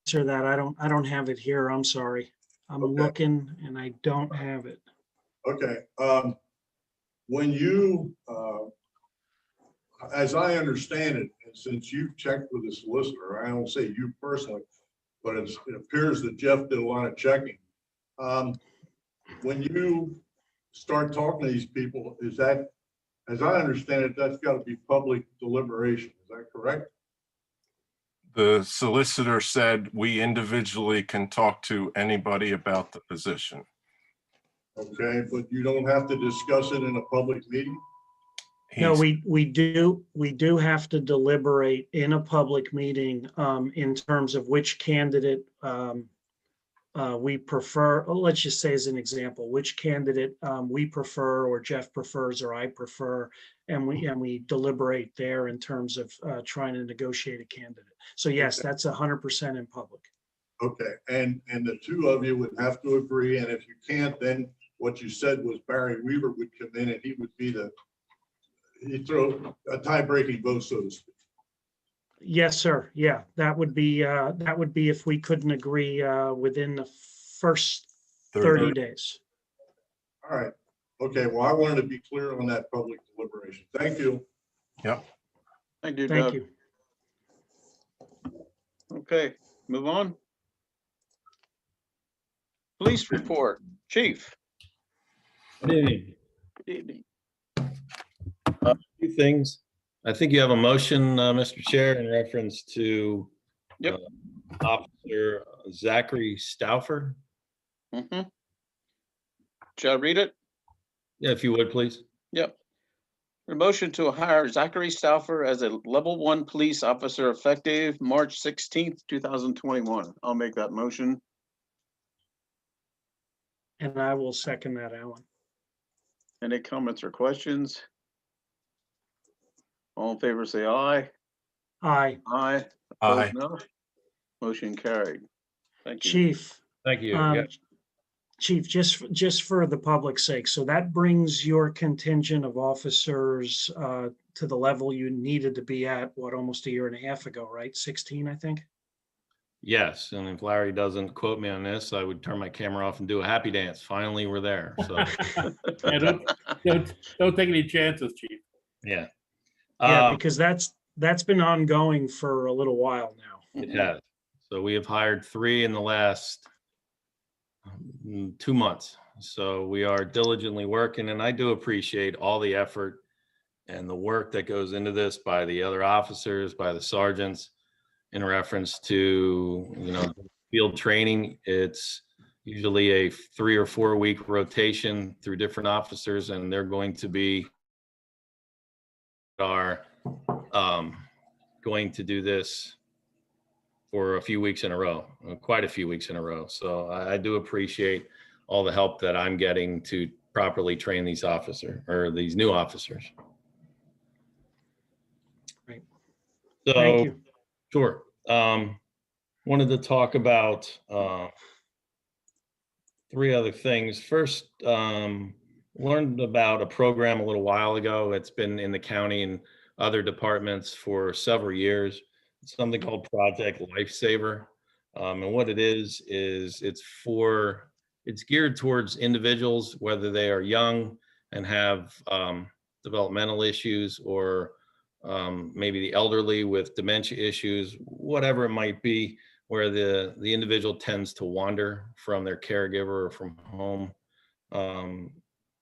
Answer that. I don't have it here. I'm sorry. I'm
Okay.
looking and I don't have it.
Okay, when you, as I understand it, and since you've checked with the solicitor, I don't say you personally, but it appears that Jeff did a lot of checking. When you start talking to these people, is that, as I understand it, that's got to be public deliberation. Is that correct?
The solicitor said we individually can talk to anybody about the position.
Okay, but you don't have to discuss it in a public meeting?
No,
He's-
we do have to deliberate in a public meeting in terms of which candidate we prefer. Let's just say as an example, which candidate we prefer or Jeff prefers or I prefer, and we deliberate there in terms of trying to negotiate a candidate. So yes,
Okay.
that's 100% in public.
Okay, and the two of you would have to agree, and if you can't, then what you said was Barry Weaver would come in and he'd throw a tie-breaking vote, so to speak.
Yes, sir. Yeah, that would be if we couldn't agree within the first 30 days.
All right, okay, well, I wanted to be clear on that public deliberation. Thank you.
Yep.
Thank you,
Thank
Doug.
you.
Okay, move on. Police report, chief.
Good evening.
Good evening.
Few things. I think you have a motion, Mr. Chair, in reference to
Yep.
Officer Zachary Stauffer.
Mhm. Shall I read it?
Yeah, if you would, please.
Yep. A motion to hire Zachary Stauffer as a level 1 police officer effective March 16th, 2021. I'll make that motion.
And I will second that, Alan.
Any comments or questions? All in favor, say aye.
Aye.
Aye.
Aye.
Opposed, no. Motion carried. Thank you.
Chief.
Thank you.
Um,
Yeah.
Chief, just for the public's sake, so that brings your contingent of officers to the level you needed to be at, what, almost a year and a half ago, right? 16, I think?
Yes, and if Larry doesn't quote me on this, I would turn my camera off and do a happy dance. Finally, we're there. So,
Yeah, don't take any chances, Chief.
yeah.
Yeah, because that's been ongoing for a little while now.
It has. So we have hired 3 in the last 2 months. So we are diligently working, and I do appreciate all the effort and the work that goes into this by the other officers, by the sergeants, in reference to, field training. It's usually a 3 or 4 week rotation through different officers, and they're going to be going to do this for a few weeks in a row, quite a few weeks in a row. So I do appreciate all the help that I'm getting to properly train these these new officers.
Great.
So,
Thank you.
sure. Wanted to talk about 3 other things. First, learned about a program a little while ago. It's been in the county and other departments for several years. It's something called Project Lifesaver. And what it is it's geared towards individuals, whether they are young and have developmental issues, or maybe the elderly with dementia issues, whatever it might be, where the individual tends to wander from their caregiver or from home.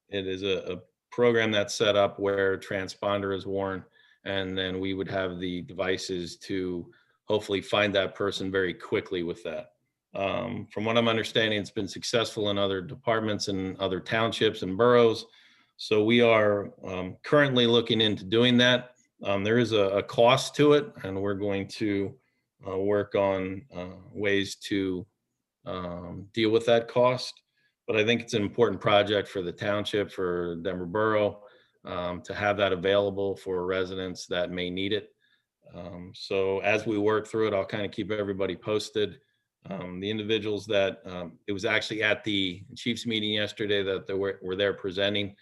It is a program that's set up where a transponder is worn, and then we would have the devices to hopefully find that person very quickly with that. From what I'm understanding, it's been successful in other departments and other townships and boroughs. So we are currently looking into doing that. There is a cost to it, and we're going to work on ways to deal with that cost. But I think it's an important project for the township, for Denver Borough, to have that available for residents that may need it. So as we work through it, I'll kind of keep everybody posted. The individuals that, it was actually at the Chiefs meeting yesterday that they were there presenting,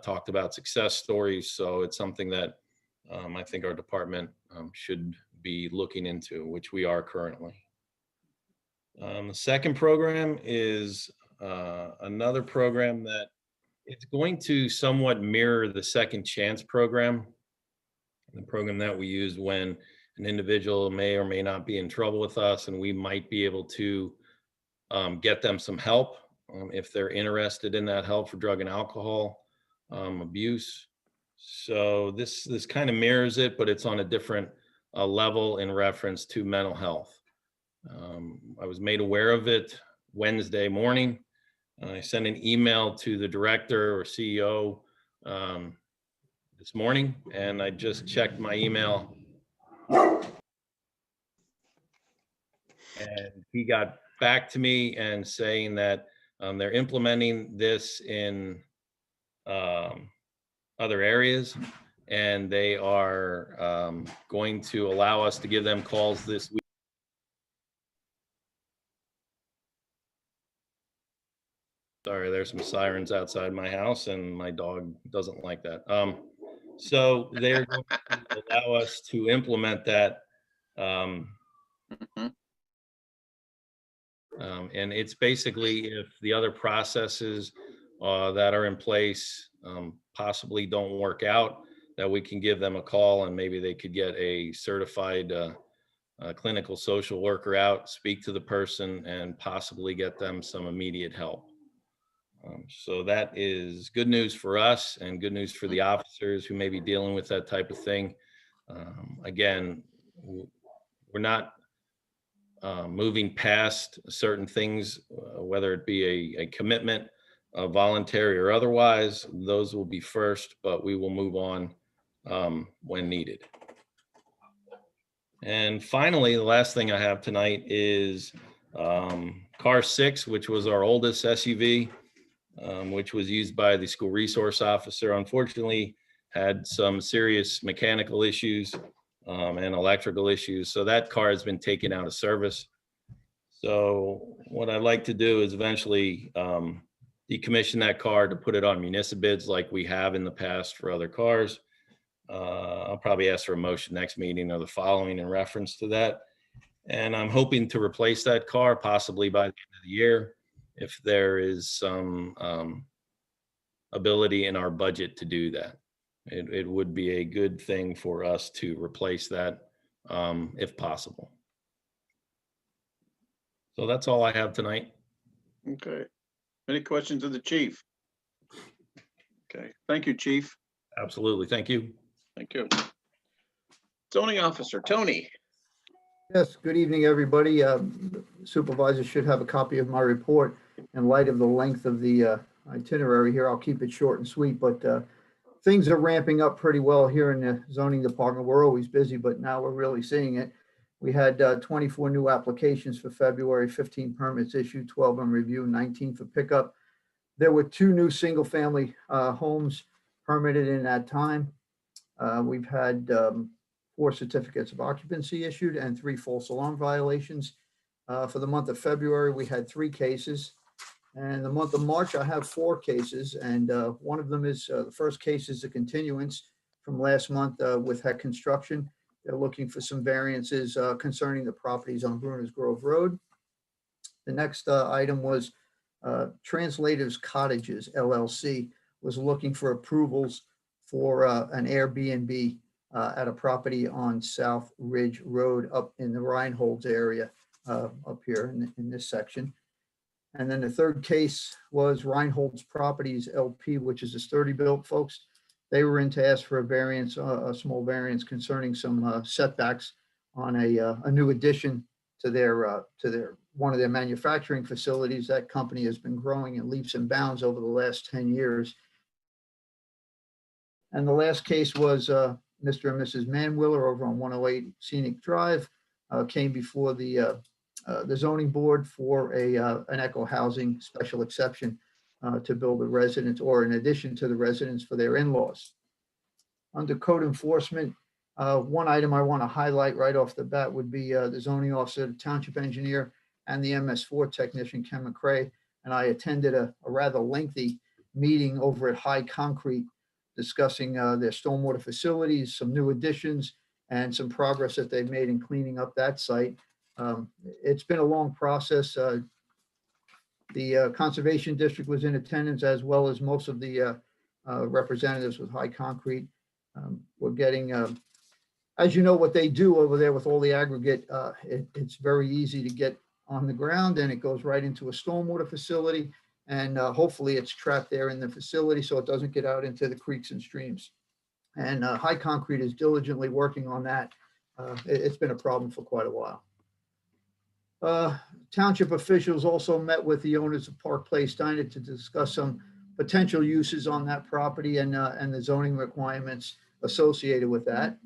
talked about success stories. So it's something that I think our department should be looking into, which we are currently. The second program is another program that it's going to somewhat mirror the Second Chance program, the program that we used when an individual may or may not be in trouble with us, and we might be able to get them some help if they're interested in that help for drug and alcohol abuse. So this kind of mirrors it, but it's on a different level in reference to mental health. I was made aware of it Wednesday morning. I sent an email to the director or CEO this morning, and I just checked my email, and he got back to me and saying that they're implementing this in other areas, and they are going to allow us to give them calls this week. Sorry, there's some sirens outside my house, and my dog doesn't like that. So they're going to allow us to implement that. And it's basically if the other processes that are in place possibly don't work out, that we can give them a call, and maybe they could get a certified clinical social worker out, speak to the person, and possibly get them some immediate help. So that is good news for us and good news for the officers who may be dealing with that type of thing. Again, we're not moving past certain things, whether it be a commitment, voluntary or otherwise. Those will be first, but we will move on when needed. And finally, the last thing I have tonight is car 6, which was our oldest SUV. Which was used by the school resource officer, unfortunately had some serious mechanical issues and electrical issues. So that car has been taken out of service. So what I'd like to do is eventually decommission that car to put it on municipal bids like we have in the past for other cars. I'll probably ask for a motion next meeting or the following in reference to that. And I'm hoping to replace that car possibly by the end of the year, if there is some ability in our budget to do that. It would be a good thing for us to replace that if possible. So that's all I have tonight.
Okay. Any questions of the chief? Okay, thank you, chief.
Absolutely, thank you.
Thank you. Zoning officer, Tony.
Yes, good evening, everybody. Supervisor should have a copy of my report. In light of the length of the itinerary here, I'll keep it short and sweet, but things are ramping up pretty well here in the zoning department. We're always busy, but now we're really seeing it. We had 24 new applications for February, 15 permits issued, 12 on review, 19 for pickup. There were 2 new single-family homes permitted in that time. We've had 4 certificates of occupancy issued and 3 false alarm violations. For the month of February, we had 3 cases. And the month of March, I have 4 cases. And one of them is, the first case is a continuance from last month with Heck Construction. They're looking for some variances concerning the properties on Bruners Grove Road. The next item was Translators Cottages LLC was looking for approvals for an Airbnb at a property on South Ridge Road up in the Reinholds area up here in this section. And then the third case was Reinholds Properties LP, which is a sturdy built folks. They were in to ask for a variance, a small variance concerning some setbacks on a new addition to their one of their manufacturing facilities. That company has been growing in leaps and bounds over the last 10 years. And the last case was Mr. and Mrs. Manwiller over on 108 Scenic Drive, came before the zoning board for an eco housing special exception to build a residence or in addition to the residence for their in-laws. Under code enforcement, one item I want to highlight right off the bat would be the zoning officer, the township engineer, and the MS4 technician, Ken McCrae. And I attended a rather lengthy meeting over at High Concrete discussing their stormwater facilities, some new additions, and some progress that they've made in cleaning up that site. It's been a long process. The Conservation District was in attendance, as well as most of the representatives with High Concrete. We're getting, as you know, what they do over there with all the aggregate, it's very easy to get on the ground, and it goes right into a stormwater facility. And hopefully it's trapped there in the facility so it doesn't get out into the creeks and streams. And High Concrete is diligently working on that. It's been a problem for quite a while. Township officials also met with the owners of Park Place Diner to discuss some potential uses on that property and the zoning requirements associated with that.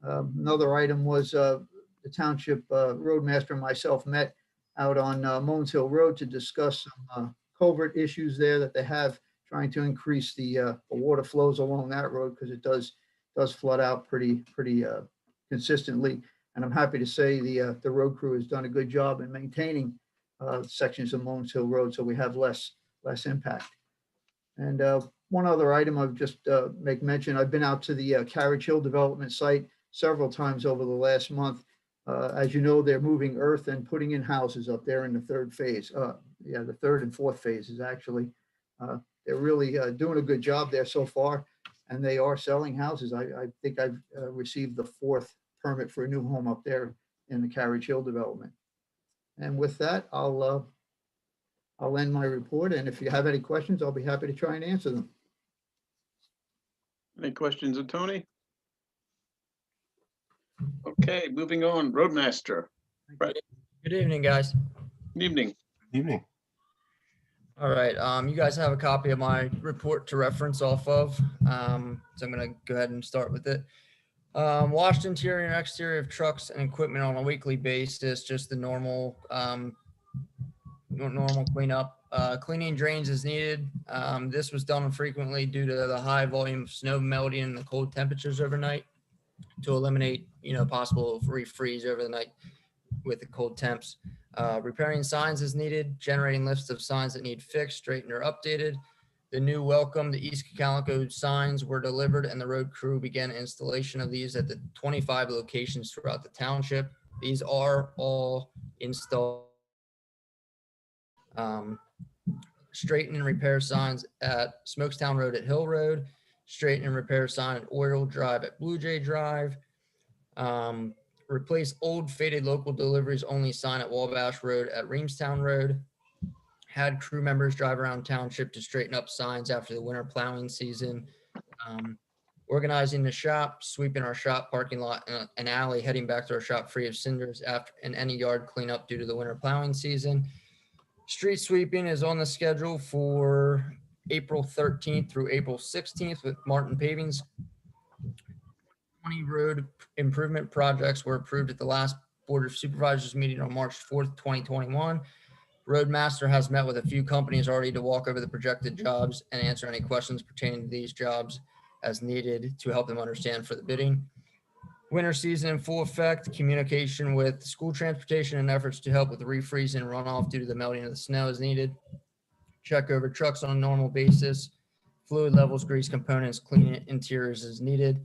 Another item was the township roadmaster and myself met out on Mones Hill Road to discuss some culvert issues there that they have, trying to increase the water flows along that road because it does flood out pretty consistently. And I'm happy to say the road crew has done a good job in maintaining sections of Mones Hill Road, so we have less impact. And one other item I've just make mention, I've been out to the Carriage Hill development site several times over the last month. As you know, they're moving earth and putting in houses up there in the 3rd phase. The 3rd and 4th phases, actually. They're really doing a good job there so far, and they are selling houses. I think I've received the 4th permit for a new home up there in the Carriage Hill development. And with that, I'll end my report. And if you have any questions, I'll be happy to try and answer them.
Any questions of Tony? Okay, moving on. Roadmaster. Right.
Good evening, guys.
Good evening.
Evening.
All right, you guys have a copy of my report to reference off of. So I'm gonna go ahead and start with it. Washed interior and exterior of trucks and equipment on a weekly basis, just the normal cleanup. Cleaning drains as needed. This was done frequently due to the high volume of snow melting and the cold temperatures overnight to eliminate, possible refreeze over the night with the cold temps. Repairing signs as needed, generating lists of signs that need fixed, straightened, or updated. The new welcome, the East Cocalico signs were delivered and the road crew began installation of these at the 25 locations throughout the township. These are all installed. Straighten and repair signs at Smokestown Road at Hill Road, straighten and repair sign at Oriole Drive at Blue Jay Drive. Replace old faded local deliveries only sign at Wabash Road at Reamstown Road. Had crew members drive around township to straighten up signs after the winter plowing season. organizing the shop, sweeping our shop parking lot and an alley, heading back to our shop free of cinders after and any yard cleanup due to the winter plowing season. Street sweeping is on the schedule for April 13th through April 16th with Martin Pavings. 20 road improvement projects were approved at the last Board of Supervisors meeting on March 4th, 2021. Roadmaster has met with a few companies already to walk over the projected jobs and answer any questions pertaining to these jobs as needed to help them understand for the bidding. Winter season in full effect, communication with school transportation and efforts to help with the refreeze and runoff due to the melting of the snow is needed. Check over trucks on a normal basis. Fluid levels, grease components, clean interiors is needed.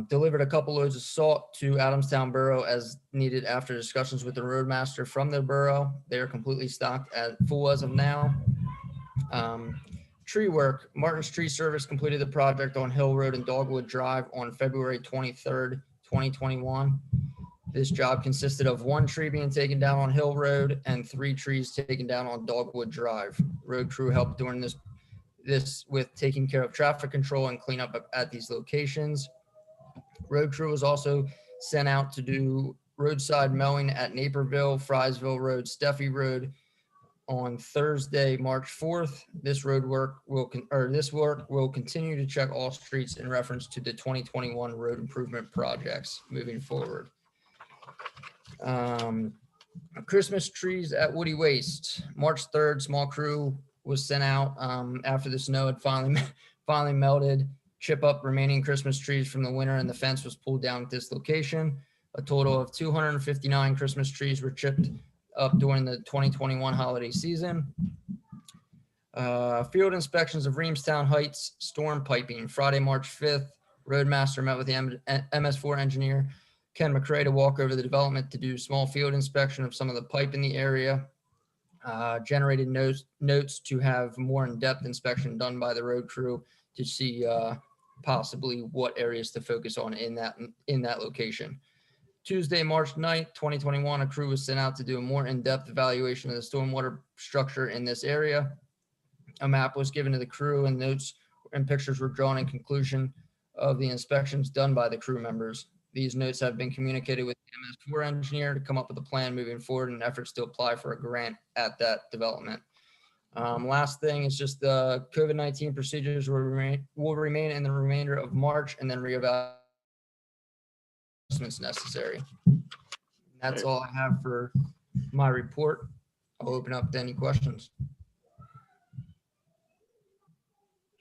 Delivered a couple loads of salt to Adamstown Borough as needed after discussions with the roadmaster from the borough. They are completely stocked at full as of now. Tree work, Martin's Tree Service completed the project on Hill Road and Dogwood Drive on February 23rd, 2021. This job consisted of 1 tree being taken down on Hill Road and 3 trees taken down on Dogwood Drive. Road crew helped during this with taking care of traffic control and cleanup at these locations. Road crew was also sent out to do roadside mowing at Naperville, Friesville Road, Steffi Road on Thursday, March 4th. This work will continue to check all streets in reference to the 2021 road improvement projects moving forward. Christmas trees at Woody Waste, March 3rd, small crew was sent out after the snow had finally melted. Chip up remaining Christmas trees from the winter and the fence was pulled down at this location. A total of 259 Christmas trees were chipped up during the 2021 holiday season. Field inspections of Reamstown Heights storm piping, Friday, March 5th. Roadmaster met with the MS4 engineer, Ken McCrae, to walk over the development to do small field inspection of some of the pipe in the area. Generated notes to have more in-depth inspection done by the road crew to see possibly what areas to focus on in that location. Tuesday, March 9th, 2021, a crew was sent out to do a more in-depth evaluation of the stormwater structure in this area. A map was given to the crew and notes and pictures were drawn in conclusion of the inspections done by the crew members. These notes have been communicated with the MS4 engineer to come up with a plan moving forward in efforts to apply for a grant at that development. Last thing is just the COVID-19 procedures will remain in the remainder of March and then reevaluate necessary. That's all I have for my report. I'll open up to any questions.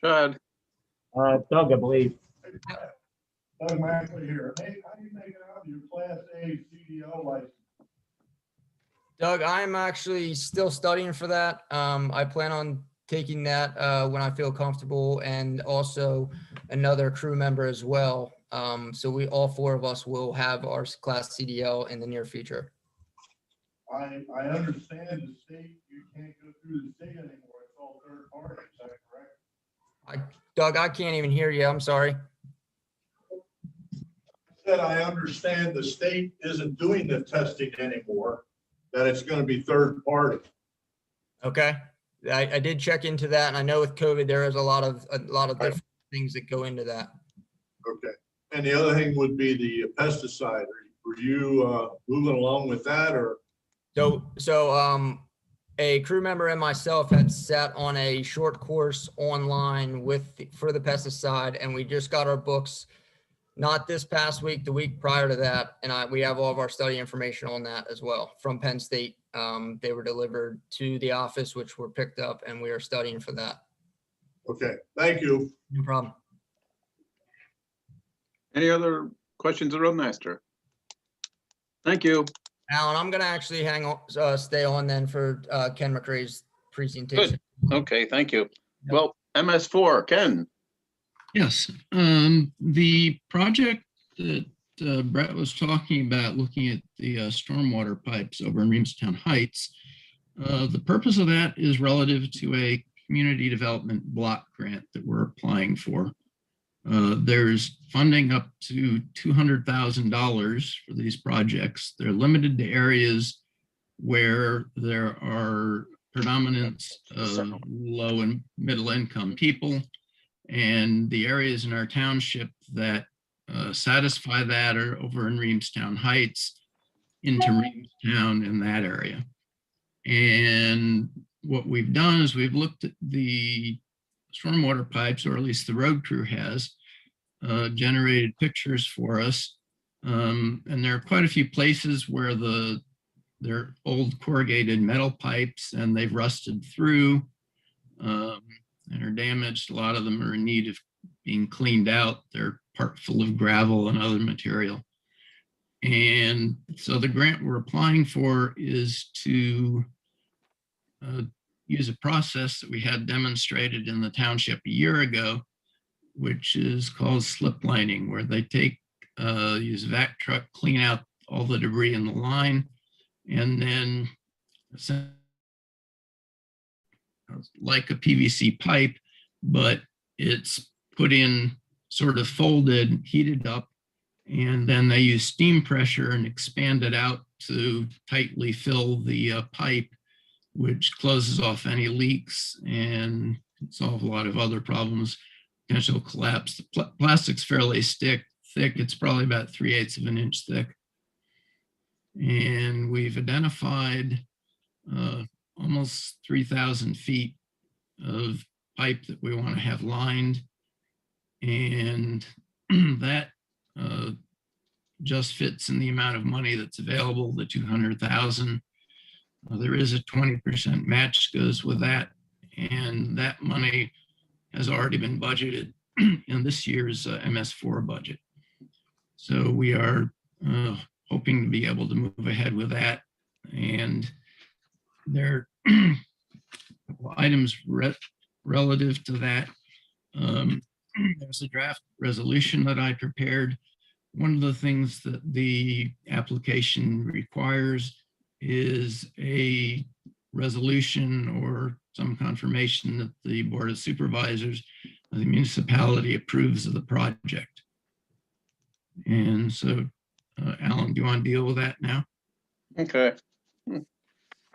Chad,
Doug, I believe.
Doug Mackley here. Hey, how do you make it out of your Class A CDL license?
Doug, I'm actually still studying for that. I plan on taking that when I feel comfortable, and also another crew member as well. So all 4 of us will have our class CDL in the near future.
I understand the state, you can't go through the state anymore. It's all third party. Is that correct?
Doug, I can't even hear you. I'm sorry.
I understand the state isn't doing the testing anymore, that it's going to be third party.
Okay. I did check into that, and I know with COVID, there is a lot of different things that go into that.
Okay. And the other thing would be the pesticide. Were you moving along with that, or?
So a crew member and myself had sat on a short course online for the pesticide, and we just got our books, not this past week, the week prior to that. And we have all of our study information on that as well from Penn State. They were delivered to the office, which were picked up, and we are studying for that.
Okay, thank you.
No problem.
any other questions of Roadmaster? Thank you.
Alan, I'm going to actually stay on then for Ken McCrae's presentation.
Okay, thank you. Well, MS4, Ken.
Yes, the project that Brett was talking about, looking at the stormwater pipes over in Reamstown Heights, the purpose of that is relative to a community development block grant that we're applying for. There's funding up to $200,000 for these projects. They're limited to areas where there are predominance of low and middle income people, And the areas in our township that satisfy that are over in Reamstown Heights, into Reamstown in that area. And what we've done is we've looked at the stormwater pipes, or at least the road crew has, generated pictures for us. And there are quite a few places where they're old corrugated metal pipes and they've rusted through and are damaged. A lot of them are in need of being cleaned out. They're part full of gravel and other material. And so the grant we're applying for is to use a process that we had demonstrated in the township a year ago, which is called slip lining, where they use a vac truck, clean out all the debris in the line, and then like a PVC pipe, but it's put in sort of folded, heated up, and then they use steam pressure and expand it out to tightly fill the pipe, which closes off any leaks and can solve a lot of other problems, potential collapse. The plastic's fairly thick. It's probably about 3/8 of an inch thick. And we've identified almost 3,000 feet of pipe that we want to have lined. And that just fits in the amount of money that's available, the 200,000. There is a 20% match goes with that. And that money has already been budgeted in this year's MS4 budget. So we are hoping to be able to move ahead with that. And there are items relative to that. There's a draft resolution that I prepared. One of the things that the application requires is a resolution or some confirmation that the Board of Supervisors of the municipality approves of the project. And so, Alan, do you want to deal with that now?
Okay.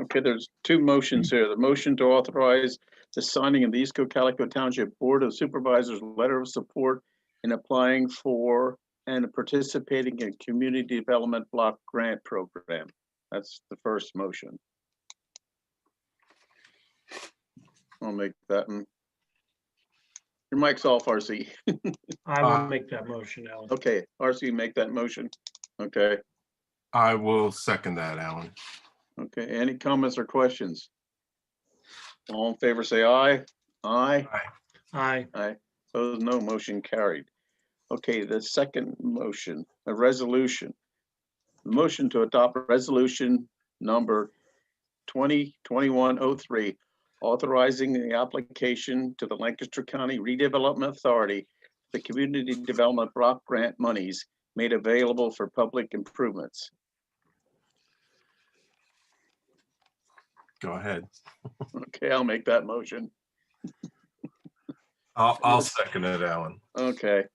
Okay, there's two motions here. The motion to authorize the signing of the East Cocalico Township Board of Supervisors letter of support in applying for and participating in Community Development Block Grant Program. That's the first motion. I'll make that one. Your mic's off, RC.
I will make that motion, Alan.
Okay, RC, make that motion. Okay.
I will second that, Alan.
Okay, any comments or questions? All in favor, say aye. Aye.
Aye.
Aye. Opposed, no. Motion carried. Okay, the second motion, a resolution. Motion to adopt resolution number 2021-03, authorizing the application to the Lancaster County Redevelopment Authority, the Community Development Block Grant monies made available for public improvements.
Go ahead.
Okay, I'll make that motion.
I'll second it, Alan.
Okay.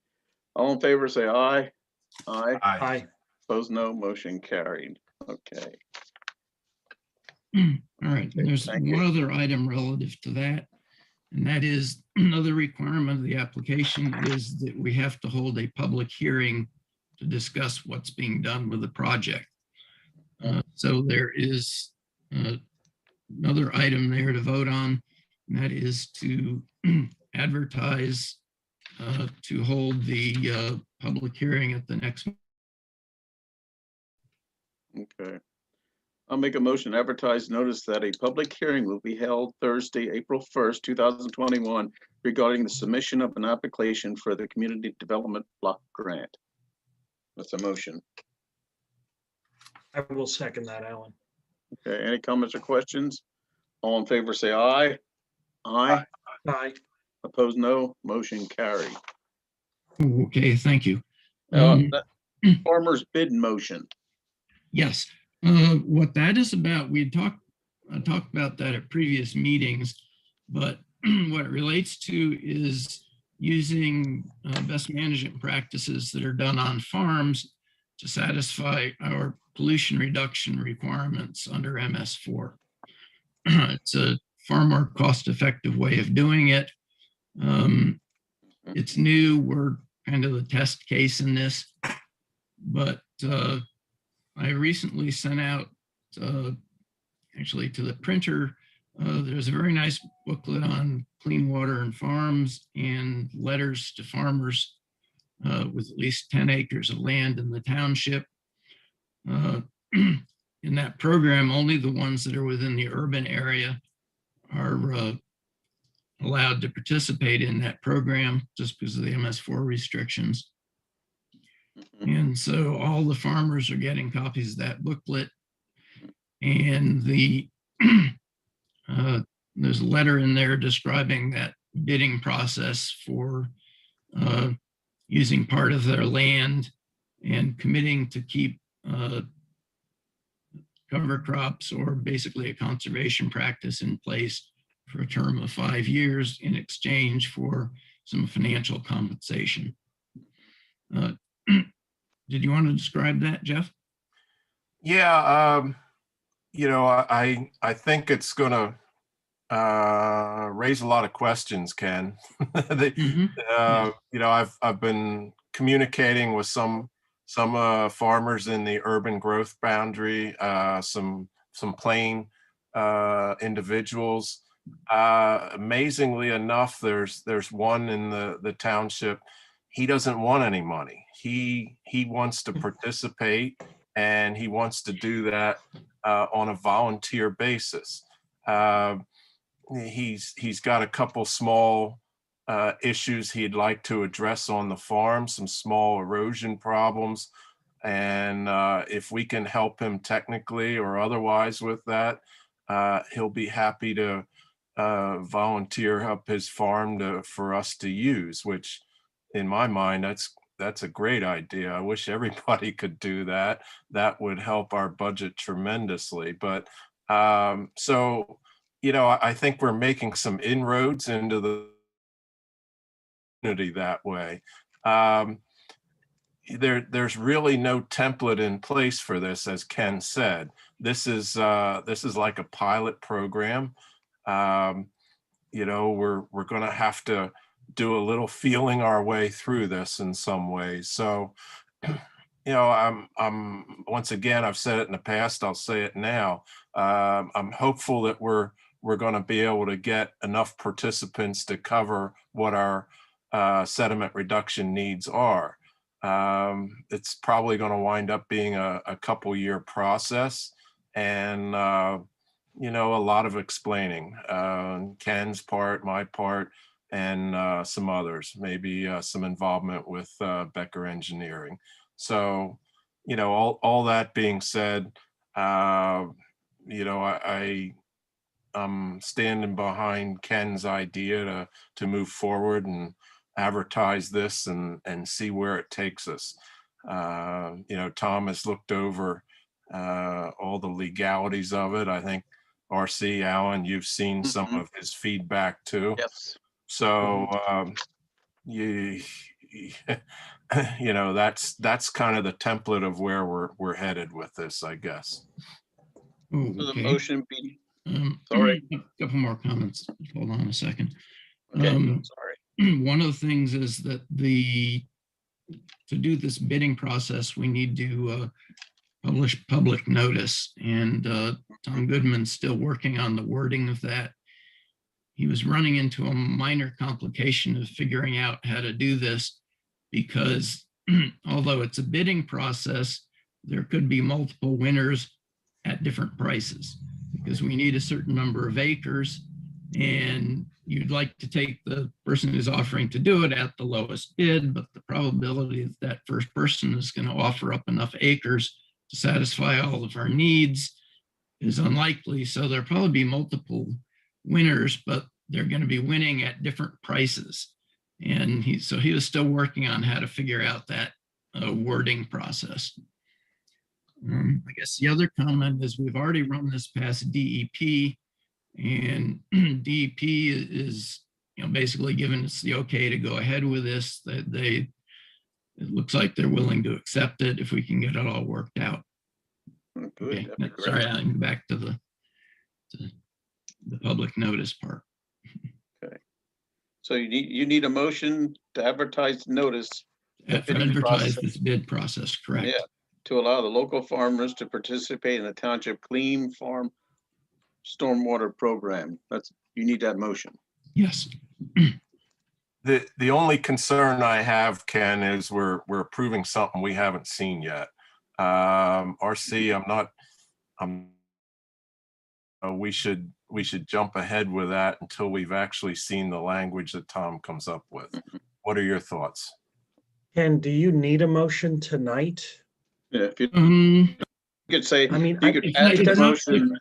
All in favor, say aye. Aye.
Aye.
Opposed, no. Motion carried. Okay.
All right, there's one other item relative to that, and that is another requirement of the application is that we have to hold a public hearing to discuss what's being done with the project. So there is another item there to vote on, and that is to advertise to hold the public hearing at the next.
Okay. I'll make a motion to advertise notice that a public hearing will be held Thursday, April 1st, 2021 regarding the submission of an application for the Community Development Block Grant. That's a motion.
I will second that, Alan.
Okay, any comments or questions? All in favor, say aye. Aye.
Aye.
Opposed, no. Motion carried.
Okay, thank you.
Farmer's bid motion.
Yes, what that is about, we talked about that at previous meetings, but what it relates to is using best management practices that are done on farms to satisfy our pollution reduction requirements under MS4. It's a far more cost-effective way of doing it. It's new. We're kind of the test case in this, but I recently sent out, actually to the printer, there's a very nice booklet on clean water and farms and letters to farmers with at least 10 acres of land in the township. In that program, only the ones that are within the urban area are allowed to participate in that program just because of the MS4 restrictions. And so all the farmers are getting copies of that booklet. And there's a letter in there describing that bidding process for using part of their land and committing to keep cover crops or basically a conservation practice in place for a term of 5 years in exchange for some financial compensation. Did you want to describe that, Jeff?
Yeah, I think it's going to raise a lot of questions, Ken. I've been communicating with some farmers in the urban growth boundary, some plain individuals. Amazingly enough, there's one in the township. He doesn't want any money. He wants to participate, and he wants to do that on a volunteer basis. He's got a couple small issues he'd like to address on the farm, some small erosion problems. And if we can help him technically or otherwise with that, he'll be happy to volunteer up his farm for us to use, which in my mind, that's a great idea. I wish everybody could do that. That would help our budget tremendously. But so, I think we're making some inroads into the community that way. There's really no template in place for this, as Ken said. This is like a pilot program. We're going to have to do a little feeling our way through this in some ways. So, I'm once again, I've said it in the past, I'll say it now. I'm hopeful that we're going to be able to get enough participants to cover what our sediment reduction needs are. It's probably going to wind up being a couple-year process, and a lot of explaining, Ken's part, my part, and some others, maybe some involvement with Becker Engineering. So, all that being said, I'm standing behind Ken's idea to move forward and advertise this and see where it takes us. Tom has looked over all the legalities of it. I think RC, Alan, you've seen some of his feedback too.
Yes.
So that's kind of the template of where we're headed with this, I guess.
Oh,
So the
okay.
motion be,
Sorry. A couple more comments. Hold on a second.
okay, sorry.
One of the things is that to do this bidding process, we need to publish public notice, and Tom Goodman's still working on the wording of that. He was running into a minor complication of figuring out how to do this because although it's a bidding process, there could be multiple winners at different prices because we need a certain number of acres, and you'd like to take the person who's offering to do it at the lowest bid, but the probability that that first person is going to offer up enough acres to satisfy all of our needs is unlikely. So there'll probably be multiple winners, but they're going to be winning at different prices. And he was still working on how to figure out that wording process. I guess the other comment is we've already run this past DEP, and DEP is basically giving us the okay to go ahead with this. It looks like they're willing to accept it if we can get it all worked out.
Good.
Okay.
That'd be great.
Sorry, I'm back to the public notice part.
So you need a motion to advertise notice. the bidding
Advertise
process.
this bid process, correct?
Yeah, to allow the local farmers to participate in the township clean farm stormwater program. You need that motion.
Yes.
The only concern I have, Ken, is we're approving something we haven't seen yet. RC, we should jump ahead with that until we've actually seen the language that Tom comes up with. What are your thoughts?
Ken, do you need a motion tonight?
Yeah, if you could say,
I mean,
you could
it's
add
not-
to the
it's not-
motion.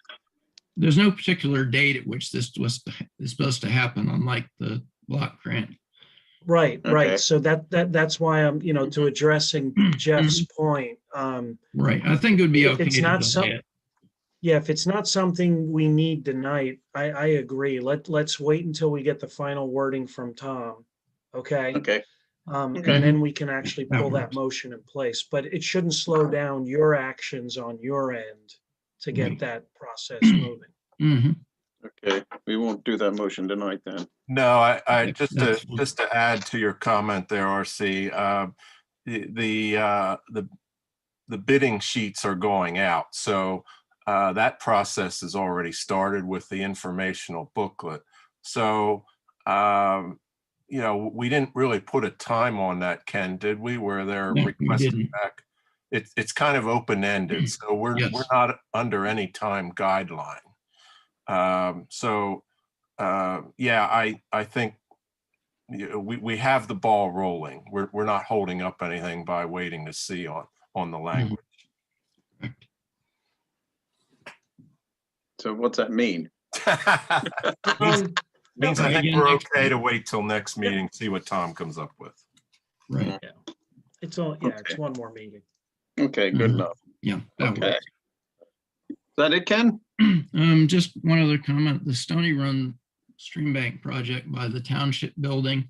There's no particular date at which this is supposed to happen, unlike the block grant.
Right,
Okay.
right. So that's why I'm, to addressing Jeff's point.
Right. I think it would be
If
okay
it's
to
not
delay it.
Yeah, if it's not something we need tonight, I agree. Let's wait until we get the final wording from Tom. Okay?
Okay,
And
Okay.
then we can actually
That
pull that
works.
motion in place, but it shouldn't slow down your actions on your end to get
Right.
that process moving.
Mhm.
okay. We won't do that motion tonight then.
No, I
Okay,
just
that's
to
fine.
just to add to your comment there, RC, the bidding sheets are going out, so that process has already started with the informational booklet. So we didn't really put a time on that, Ken, did we? Where they're
No, we
requesting
didn't.
back. It's kind of open-ended, so we're
Yes.
not under any time guideline. Yeah, I think we have the ball rolling. We're not holding up anything by waiting to see on the language.
So what's that mean?
Means I think
Again,
we're
next
okay
week.
to wait till next meeting, see what Tom comes up with.
Right.
It's
Okay.
one more meeting.
Okay, good
Mhm.
enough.
Yeah, that
Okay.
works.
Is that it, Ken?
Just one other comment, the Stony Run Stream Bank project by the Township Building.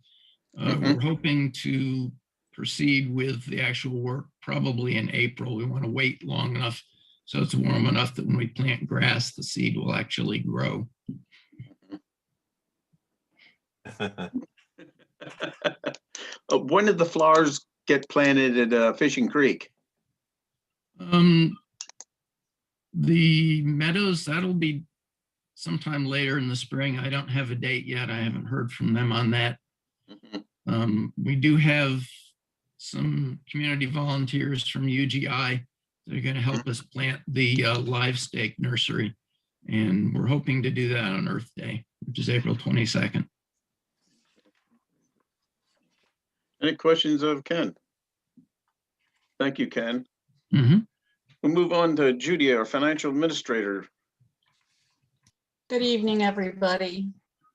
We're hoping to proceed with the actual work probably in April. We want to wait long enough so it's warm enough that when we plant grass, the seed will actually grow.
When did the flowers get planted at Fishing Creek?
The meadows, that'll be sometime later in the spring. I don't have a date yet. I haven't heard from them on that. We do have some community volunteers from UGI that are going to help us plant the live stake nursery. And we're hoping to do that on Earth Day, which is April 22nd.
Any questions of Ken? Thank you, Ken.
Mm-hmm.
We'll move on to Judy, our financial administrator.
Good evening, everybody.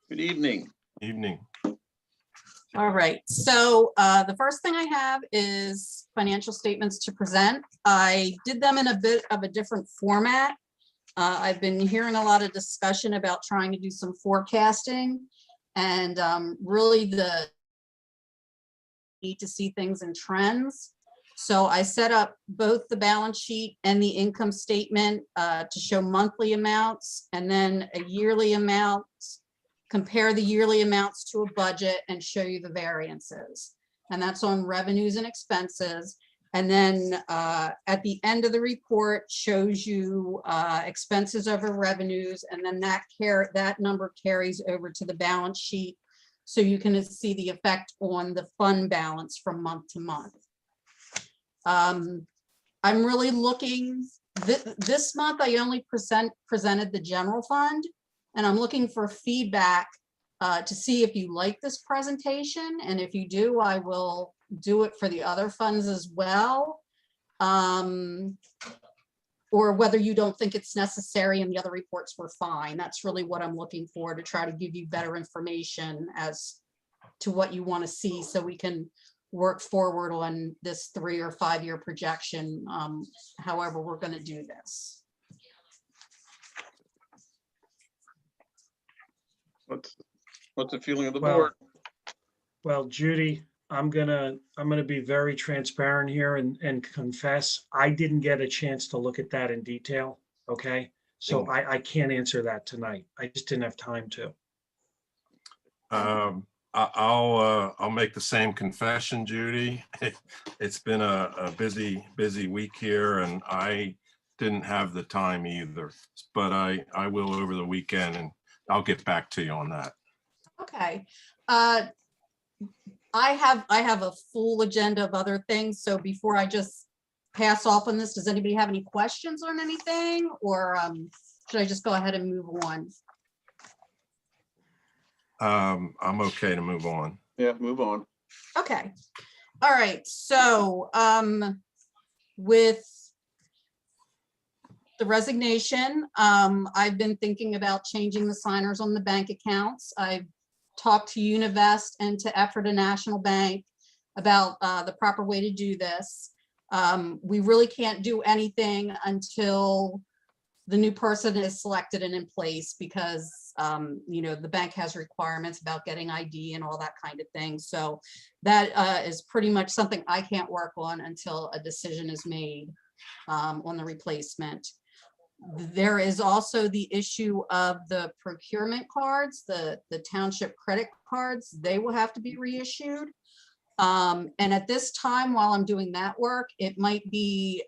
Good evening.
Evening.
All right, so the first thing I have is financial statements to present. I did them in a bit of a different format. I've been hearing a lot of discussion about trying to do some forecasting, and really the need to see things in trends. So I set up both the balance sheet and the income statement to show monthly amounts and then a yearly amount, compare the yearly amounts to a budget and show you the variances. And that's on revenues and expenses. And then at the end of the report shows you expenses over revenues, and then that number carries over to the balance sheet. So you can see the effect on the fund balance from month to month. I'm really looking, this month I only presented the general fund, and I'm looking for feedback to see if you like this presentation. And if you do, I will do it for the other funds as well. Or whether you don't think it's necessary and the other reports were fine. That's really what I'm looking for, to try to give you better information as to what you want to see, so we can work forward on this 3 or 5 year projection, however we're going to do this.
What's the feeling of the board?
Well, Judy, I'm gonna be very transparent here and confess, I didn't get a chance to look at that in detail, okay? So I can't answer that tonight. I just didn't have time to.
I'll make the same confession, Judy. It's been a busy week here, and I didn't have the time either, but I will over the weekend, and I'll get back to you on that.
Okay. I have a full agenda of other things, so before I just pass off on this, does anybody have any questions on anything, or should I just go ahead and move on?
I'm okay to move on.
Yeah, move on.
Okay. All right. So with the resignation, I've been thinking about changing the signers on the bank accounts. I've talked to Univest and to Ephrata National Bank about the proper way to do this. We really can't do anything until the new person is selected and in place, because you know, the bank has requirements about getting ID and all that kind of thing. So that is pretty much something I can't work on until a decision is made on the replacement. There is also the issue of the procurement cards, the township credit cards. They will have to be reissued. And at this time, while I'm doing that work, it might be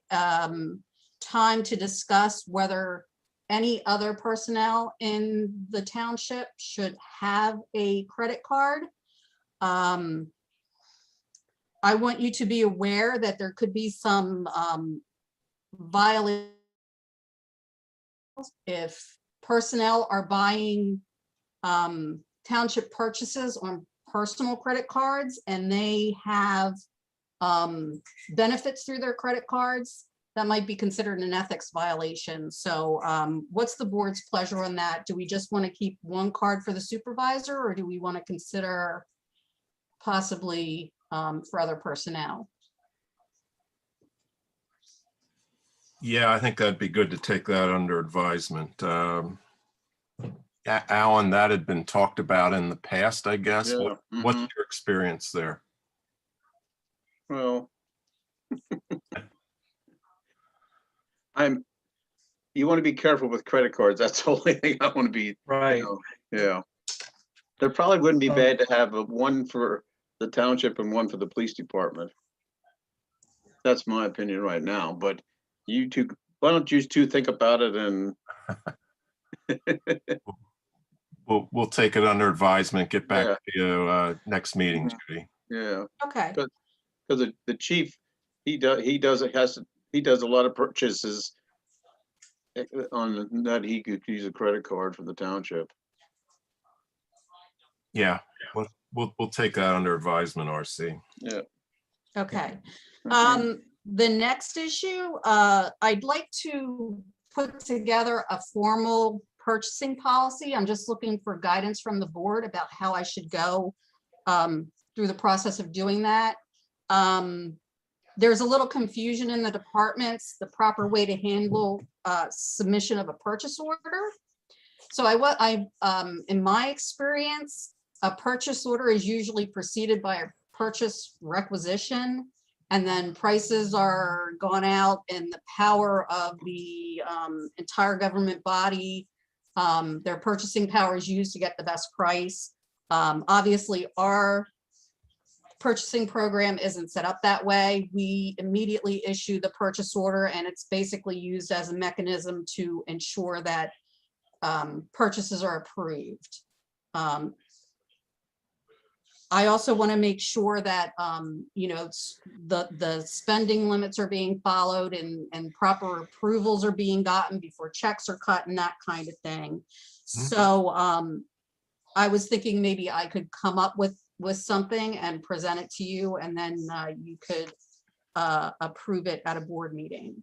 time to discuss whether any other personnel in the township should have a credit card. I want you to be aware that there could be some violations if personnel are buying township purchases on personal credit cards and they have benefits through their credit cards. That might be considered an ethics violation. So what's the board's pleasure on that? Do we just want to keep one card for the supervisor, or do we want to consider possibly for other personnel?
Yeah, I think that'd be good to take that under advisement. Alan, that had been talked about in the past, I guess.
Yeah.
What's your experience there?
Well, you want to be careful with credit cards. That's the only thing I want to be.
Right.
Yeah. There probably wouldn't be bad to have one for the township and one for the police department. That's my opinion right now, but you two, why don't you two think about it and
We'll take it under advisement, get back
Yeah.
to you next meeting, Judy.
yeah.
Okay.
Because the chief, he does a lot of purchases on that he could use a credit card for the township.
Yeah, we'll take that under advisement, RC.
Yeah.
Okay. The next issue, I'd like to put together a formal purchasing policy. I'm just looking for guidance from the board about how I should go through the process of doing that. There's a little confusion in the departments, the proper way to handle submission of a purchase order. So in my experience, a purchase order is usually preceded by a purchase requisition, and then prices are gone out, and the power of the entire government body, their purchasing power is used to get the best price. Obviously, our purchasing program isn't set up that way. We immediately issue the purchase order, and it's basically used as a mechanism to ensure that purchases are approved. I also want to make sure that you know, the spending limits are being followed and proper approvals are being gotten before checks are cut and that kind of thing. So I was thinking maybe I could come up with something and present it to you, and then you could approve it at a board meeting.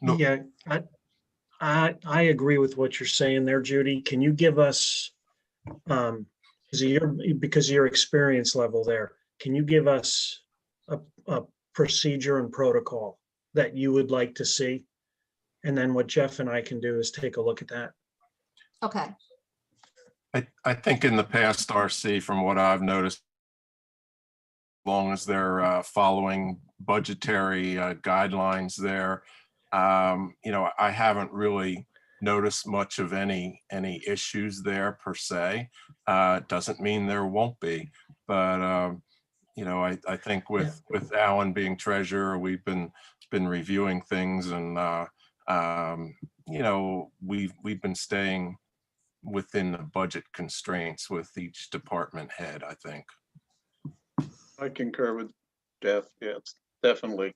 No.
Yeah, I agree with what you're saying there, Judy. Can you give us, because of your experience level there, can you give us a procedure and protocol that you would like to see? And then what Jeff and I can do is take a look at that.
Okay.
I think in the past, RC, from what I've noticed, as long as they're following budgetary guidelines there, you know, I haven't really notice much of any issues there per se. Doesn't mean there won't be, but you know, I think with Alan being treasurer, we've been reviewing things, and you know, we've been staying within the budget constraints with each department head, I think.
I concur with Jeff. Yes, definitely.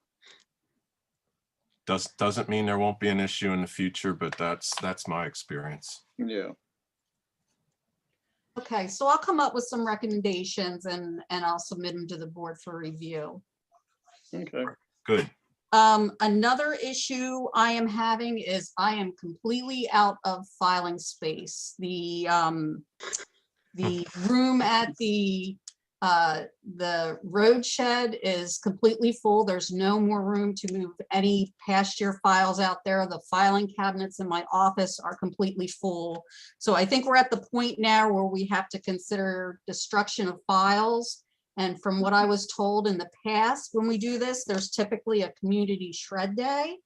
Doesn't mean there won't be an issue in the future, but that's my experience.
Yeah.
Okay, so I'll come up with some recommendations and I'll submit them to the board for review.
Okay.
Good.
Another issue I am having is I am completely out of filing space. The room at the road shed is completely full. There's no more room to move any past year files out there. The filing cabinets in my office are completely full. So I think we're at the point now where we have to consider destruction of files. And from what I was told in the past, when we do this, there's typically a community shred day.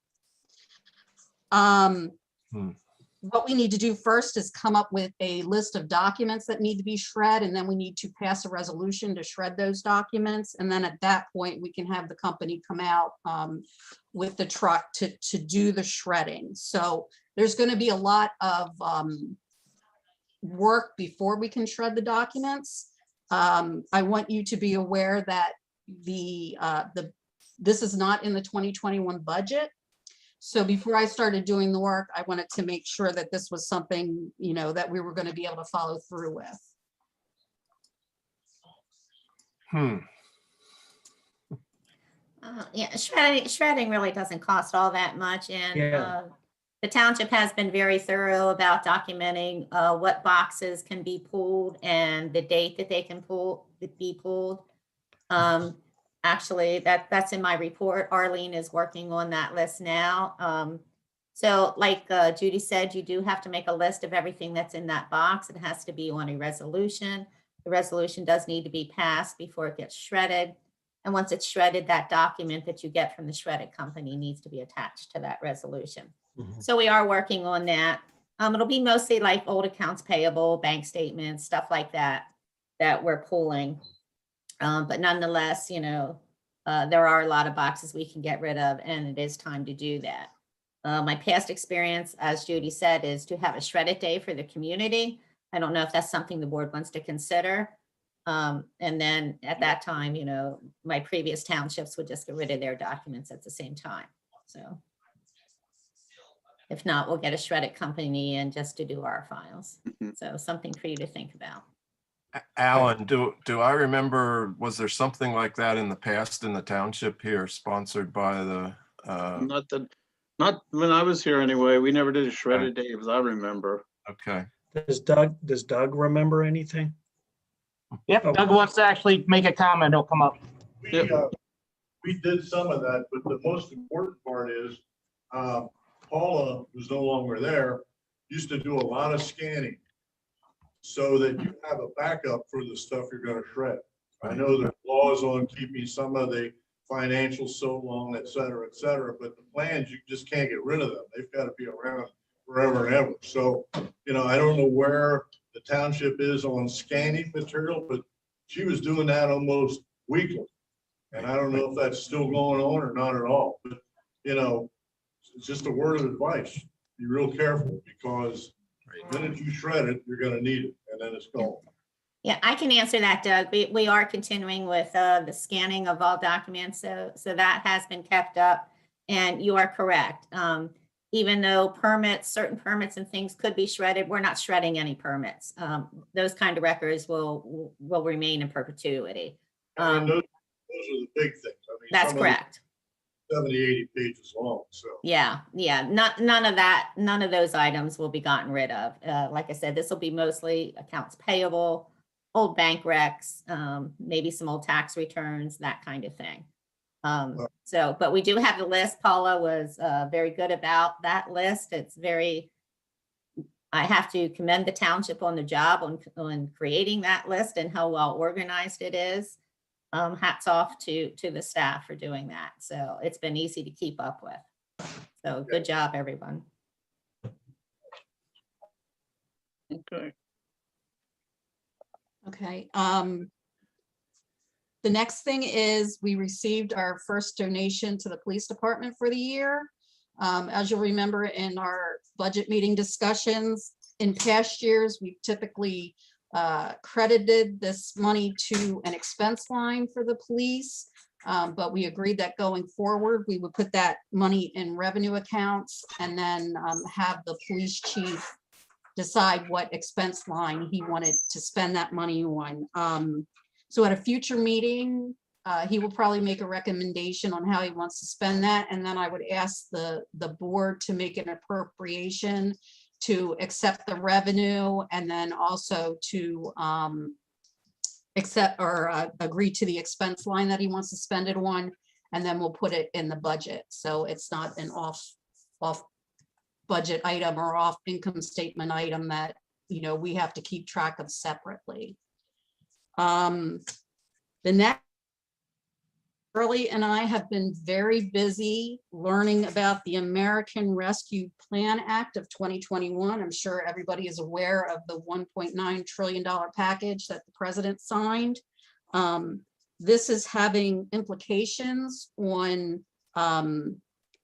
What we need to do first is come up with a list of documents that need to be shred, and then we need to pass a resolution to shred those documents. And then at that point, we can have the company come out with the truck to do the shredding. So there's going to be a lot of work before we can shred the documents. I want you to be aware that this is not in the 2021 budget. So before I started doing the work, I wanted to make sure that this was something, you know, that we were going to be able to follow through with.
Yeah, shredding really doesn't cost all that much, and the township has been very thorough about documenting what boxes can be pulled and the date that they can be pulled. Actually, that's in my report. Arlene is working on that list now. So like Judy said, you do have to make a list of everything that's in that box. It has to be on a resolution. The resolution does need to be passed before it gets shredded. And once it's shredded, that document that you get from the shredded company needs to be attached to that resolution. So we are working on that. It'll be mostly like old accounts payable, bank statements, stuff like that, that we're pulling. But nonetheless, you know, there are a lot of boxes we can get rid of, and it is time to do that. My past experience, as Judy said, is to have a shredded day for the community. I don't know if that's something the board wants to consider. And then at that time, you know, my previous townships would just get rid of their documents at the same time. So if not, we'll get a shredded company in just to do our files. So something for you to think about.
Alan, do I remember, was there something like that in the past in the township here sponsored by the?
Not when I was here anyway. We never did a shredded day as I remember.
Okay.
Does Doug remember anything?
Yep, Doug wants to actually make a comment. He'll come up.
We did some of that, but the most important part is Paula, who's no longer there, used to do a lot of scanning so that you have a backup for the stuff you're going to shred. I know there's laws on keeping some of the financials so long, et cetera, but the plans, you just can't get rid of them. They've got to be around forever and ever. So, you know, I don't know where the township is on scanning material, but she was doing that almost weekly. And I don't know if that's still going on or not at all, but you know, it's just a word of advice. Be real careful, because the minute you shred it, you're going to need it, and then it's gone.
Yeah, I can answer that, Doug. We are continuing with the scanning of all documents, so that has been kept up. And you are correct. Even though certain permits and things could be shredded, we're not shredding any permits. Those kind of records will remain in perpetuity.
And those are the big things. I mean,
that's correct.
70, 80 pages long. So
yeah, none of those items will be gotten rid of. Like I said, this will be mostly accounts payable, old bank recs, maybe some old tax returns, that kind of thing. But we do have the list. Paula was very good about that list. I have to commend the township on the job on creating that list and how well organized it is. Hats off to the staff for doing that. So it's been easy to keep up with. So good job, everyone.
Okay.
Okay. The next thing is we received our first donation to the police department for the year. As you'll remember in our budget meeting discussions, in past years, we've typically credited this money to an expense line for the police. But we agreed that going forward, we would put that money in revenue accounts and then have the police chief decide what expense line he wanted to spend that money on. So at a future meeting, he will probably make a recommendation on how he wants to spend that. And then I would ask the board to make an appropriation to accept the revenue and then also to accept or agree to the expense line that he wants to spend it on. And then we'll put it in the budget. So it's not an off budget item or off income statement item that, you know, we have to keep track of separately. The next, Shirley and I have been very busy learning about the American Rescue Plan Act of 2021. I'm sure everybody is aware of the $1.9 trillion package that the president signed. This is having implications on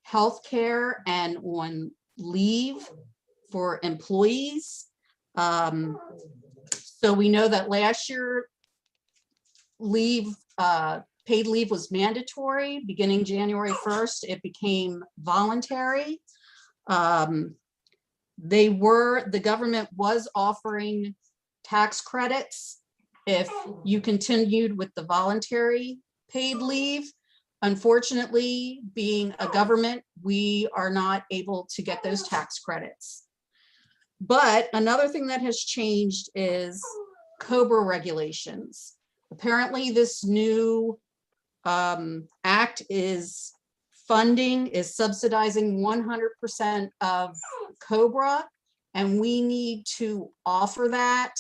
healthcare and on leave for employees. So we know that last year paid leave was mandatory. Beginning January 1st, it became voluntary. The government was offering tax credits if you continued with the voluntary paid leave. Unfortunately, being a government, we are not able to get those tax credits. But another thing that has changed is COBRA regulations. Apparently, this new act is subsidizing 100% of COBRA, and we need to offer that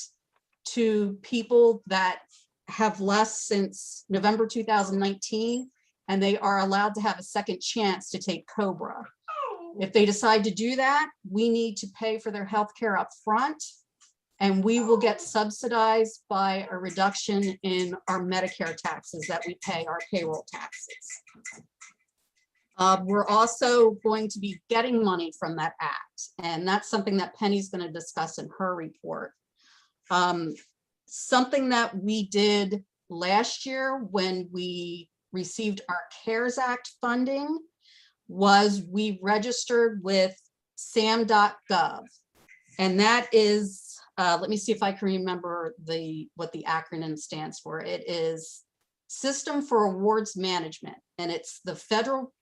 to people that have less since November 2019, and they are allowed to have a second chance to take COBRA. If they decide to do that, we need to pay for their health care up front, and we will get subsidized by a reduction in our Medicare taxes that we pay, our payroll taxes. We're also going to be getting money from that act, and that's something that Penny's going to discuss in her report. Something that we did last year when we received our CARES Act funding was we registered with sam.gov, and that is, let me see if I can remember what the acronym stands for. It is System for Awards Management, and it's the federal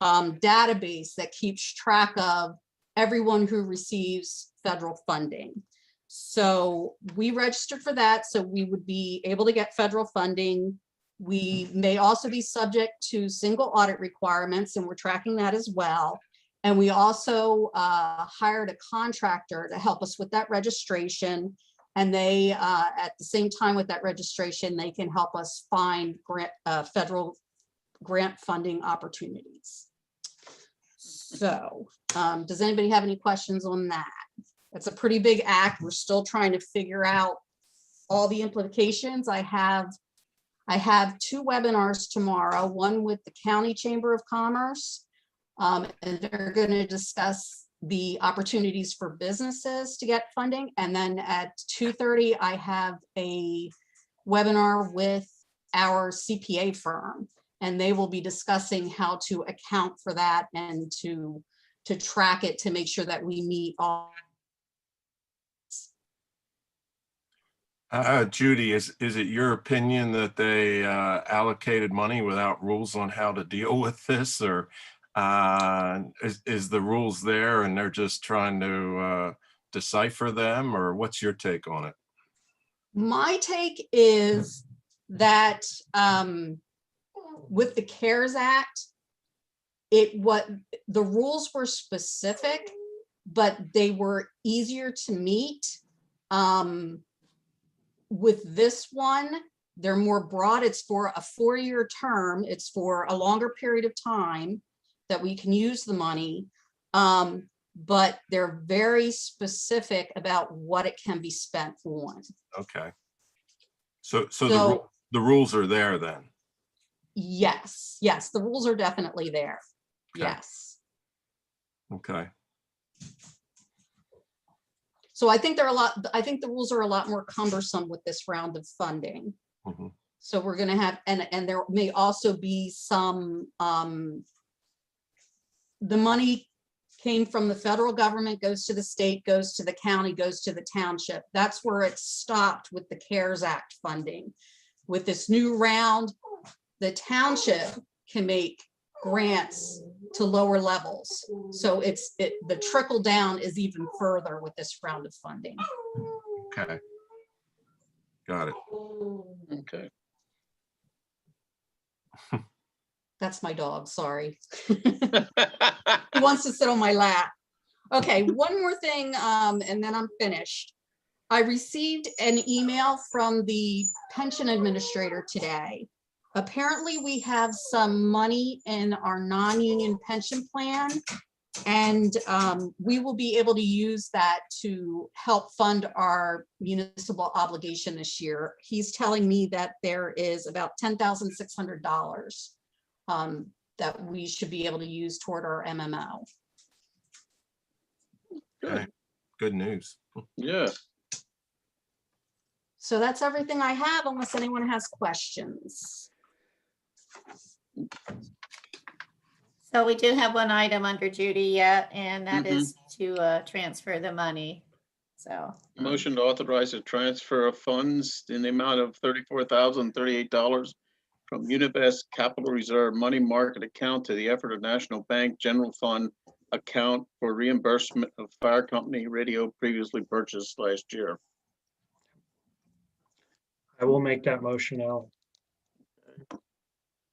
database that keeps track of everyone who receives federal funding. So we registered for that, so we would be able to get federal funding. We may also be subject to single audit requirements, and we're tracking that as well. And we also hired a contractor to help us with that registration. And they, at the same time with that registration, they can help us find federal grant funding opportunities. So does anybody have any questions on that? It's a pretty big act. We're still trying to figure out all the implications. I have 2 webinars tomorrow, one with the County Chamber of Commerce, and they're going to discuss the opportunities for businesses to get funding. And then at 2:30, I have a webinar with our CPA firm, and they will be discussing how to account for that and to track it to make sure that we meet all.
Judy, is it your opinion that they allocated money without rules on how to deal with this, or is the rules there and they're just trying to decipher them, or what's your take on it?
My take is that with the CARES Act, the rules were specific, but they were easier to meet. With this one, they're more broad. It's for a 4-year term. It's for a longer period of time that we can use the money. but they're very specific about what it can be spent on.
Okay. So
So-
the rules are there then?
Yes, yes, the rules are definitely there.
Okay.
Yes.
Okay.
So I think I think the rules are a lot more cumbersome with this round of funding.
Mhm.
So we're gonna have, and there may also be some, the money came from the federal government, goes to the state, goes to the county, goes to the township. That's where it stopped with the CARES Act funding. With this new round, the township can make grants to lower levels. So the trickle down is even further with this round of funding.
Okay. Got it.
Okay.
That's my dog, sorry. He wants to sit on my lap. Okay, one more thing, and then I'm finished. I received an email from the pension administrator today. Apparently, we have some money in our non-union pension plan, and we will be able to use that to help fund our municipal obligation this year. He's telling me that there is about $10,600 that we should be able to use toward our MMO.
Okay. Good news.
Yeah.
So that's everything I have, unless anyone has questions.
So we do have one item under Judy yet, and that is to transfer the money. So.
Motion to authorize a transfer of funds in the amount of $34,038 from Univest Capital Reserve Money Market Account to the Effort of National Bank General Fund account for reimbursement of fire company radio previously purchased last year.
I will make that motion, Al.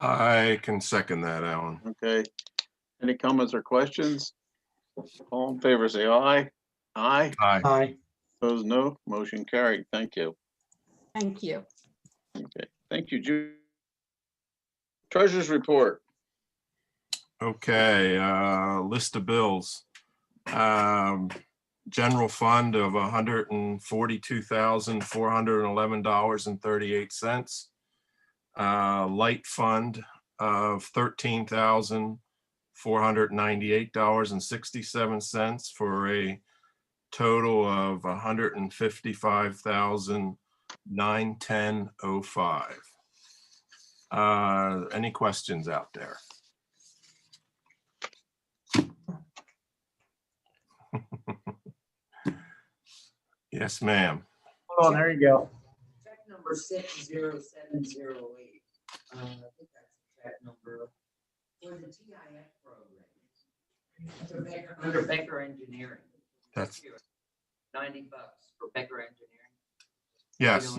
I can second that, Alan.
Okay. Any comments or questions? All in favor, say aye. Aye.
Aye.
Aye.
Opposed, no. Motion carried. Thank you.
Thank you.
Okay. Thank you, Judy. Treasurer's report.
Okay, list of bills. General fund of $142,411.38. Light fund of $13,498.67 for a total of $155,910.05. Any questions out there? Yes, ma'am.
Oh, there you go.
Check number 60708. I think that's the check number for the TIF program. Under Becker Engineering.
That's
$90 for Becker Engineering.
yes.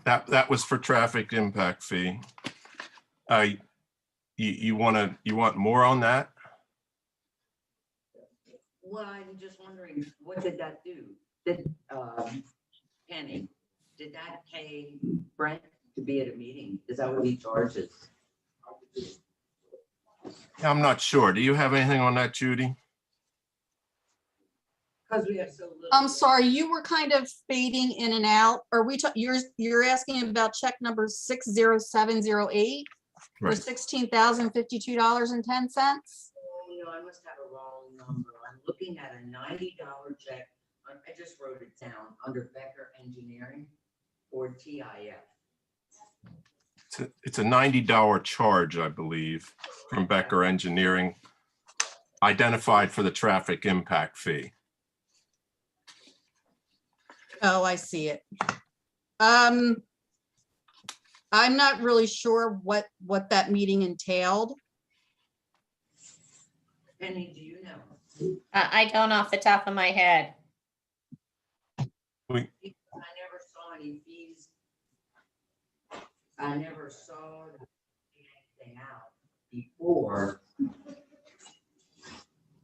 That was for traffic impact fee. You want more on that?
Well, I'm just wondering, what did that do? Did Penny, did that pay Brent to be at a meeting? Is that what he charges?
I'm not sure. Do you have anything on that, Judy?
Because we have so little.
I'm sorry, you were kind of fading in and out. Are we, you're asking about check number 60708 for
Right.
$16,052.10?
No, I must have a wrong number. I'm looking at a $90 check. I just wrote it down under Becker Engineering for TIF.
It's a $90 charge, I believe, from Becker Engineering, identified for the traffic impact fee.
Oh, I see it. I'm not really sure what that meeting entailed.
Penny, do you know?
I don't off the top of my head.
I never saw any fees. I never saw anything out before.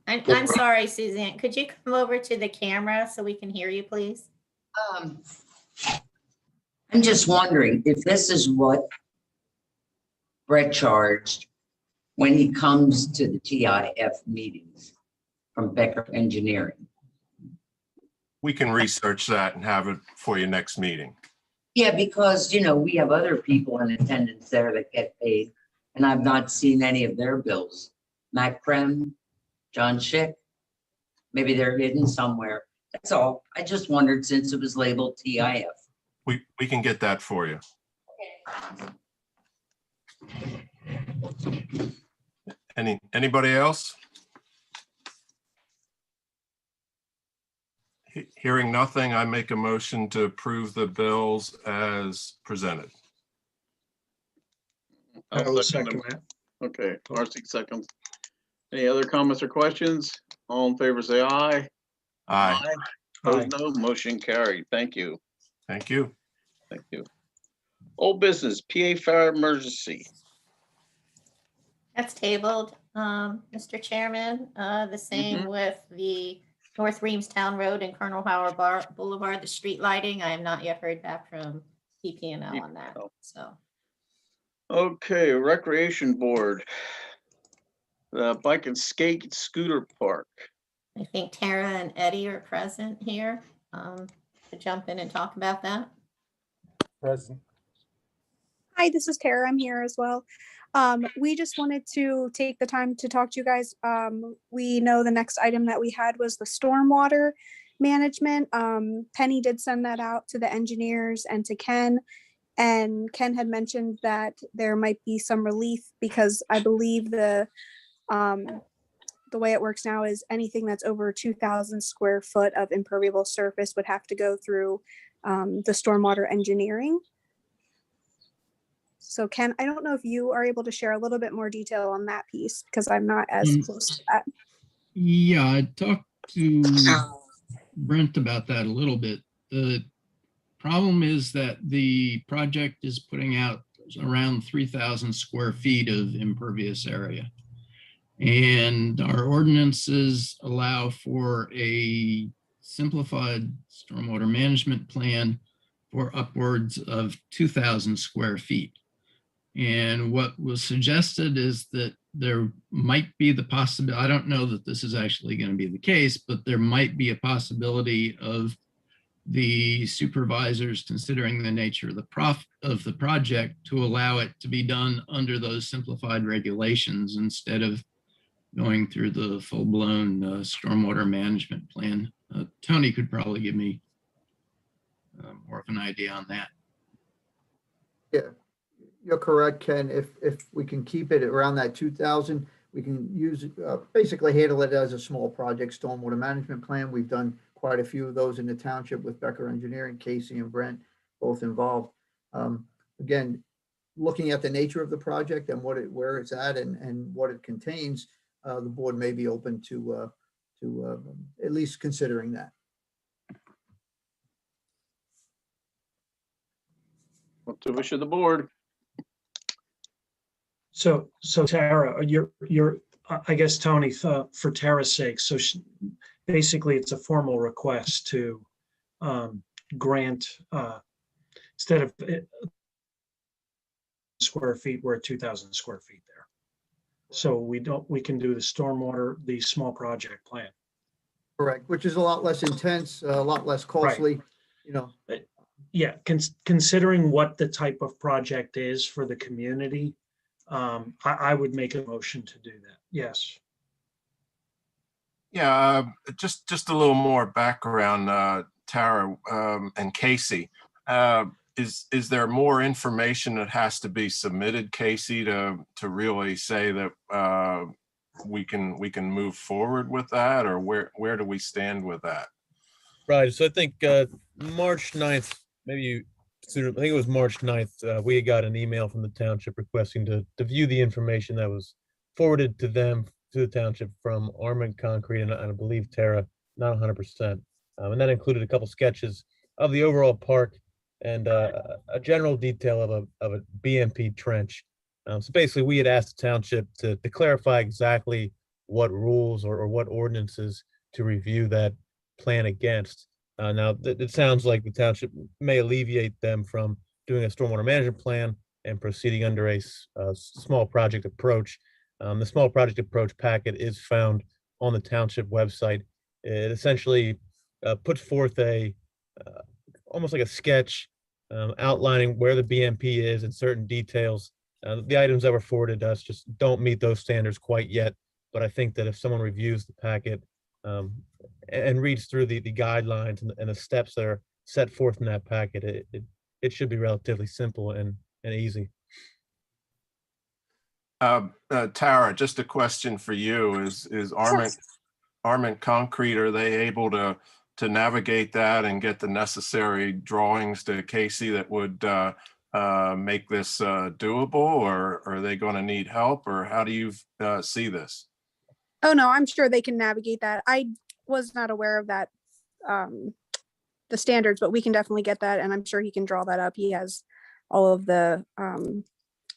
I'm sorry, Suzanne. Could you come over to the camera so we can hear you, please?
I'm just wondering if this is what Brett charged when he comes to the TIF meetings from Becker Engineering.
We can research that and have it for you next meeting.
Yeah, because, you know, we have other people in attendance there that get paid, and I've not seen any of their bills. Mac Krem, John Schick, maybe they're hidden somewhere. That's all. I just wondered since it was labeled TIF.
We can get that for you. Anybody else? Hearing nothing, I make a motion to approve the bills as presented.
I will second
them.
that.
Okay, Marcy seconds. Any other comments or questions? All in favor, say aye.
Aye.
Opposed, no. Motion carried. Thank you.
Thank you.
Thank you. Old business, PA fire emergency.
That's tabled, Mr. Chairman. The same with the North Reamstown Road and Colonel Howard Boulevard, the street lighting. I have not yet heard back from PP&L on that, so.
Okay, Recreation Board. The Bike and Skate Scooter Park.
I think Tara and Eddie are present here to jump in and talk about that.
Present.
Hi, this is Tara. I'm here as well. We just wanted to take the time to talk to you guys. We know the next item that we had was the stormwater management. Penny did send that out to the engineers and to Ken. And Ken had mentioned that there might be some relief because I believe the way it works now is anything that's over 2,000 square foot of impermeable surface would have to go through the stormwater engineering. So Ken, I don't know if you are able to share a little bit more detail on that piece because I'm not as close to that.
Yeah, I talked to Brent about that a little bit. The problem is that the project is putting out around 3,000 square feet of impervious area. And our ordinances allow for a simplified stormwater management plan for upwards of 2,000 square feet. And what was suggested is that there might be the possibility, I don't know that this is actually going to be the case, but there might be a possibility of the supervisors considering the nature of the project to allow it to be done under those simplified regulations instead of going through the full-blown stormwater management plan. Tony could probably give me more of an idea on that.
Yeah, you're correct, Ken. If we can keep it around that 2,000, we can use basically handle it as a small project stormwater management plan. We've done quite a few of those in the township with Becker Engineering, Casey and Brent, both involved. Again, looking at the nature of the project and where it's at and what it contains, the board may be open to at least considering that.
What's the wish of the board?
So Tara, I guess, Tony, for Tara's sake, so basically it's a formal request to grant, instead of square feet, we're at 2,000 square feet there. So we can do the stormwater, the small project plan.
Correct, which is a lot less intense, a lot less costly, you know.
Yeah, considering what the type of project is for the community, I would make a motion to do that. Yes.
Yeah, just a little more background, Tara and Casey. Is there more information that has to be submitted, Casey, to really say that we can move forward with that, or where do we stand with that?
Right. So I think March 9th, maybe sooner, I think it was March 9th, we had got an email from the township requesting to view the information that was forwarded to them, to the township from Armand Concrete, and I believe Tara, not 100%. And that included a couple sketches of the overall park and a general detail of a BMP trench. So basically, we had asked the township to clarify exactly what rules or what ordinances to review that plan against. Now, it sounds like the township may alleviate them from doing a stormwater management plan and proceeding under a small project approach. The small project approach packet is found on the township website. It essentially puts forth a almost like a sketch outlining where the BMP is and certain details. The items that were forwarded to us just don't meet those standards quite yet, but I think that if someone reviews the packet and reads through the guidelines and the steps that are set forth in that packet, it should be relatively simple and easy.
Tara, just a question for you. Is Arment Concrete, are they able to navigate that and get the necessary drawings to Casey that would make this doable, or are they going to need help, or how do you see this?
Oh, no, I'm sure they can navigate that. I was not aware of that, the standards, but we can definitely get that. And I'm sure he can draw that up. He has all of the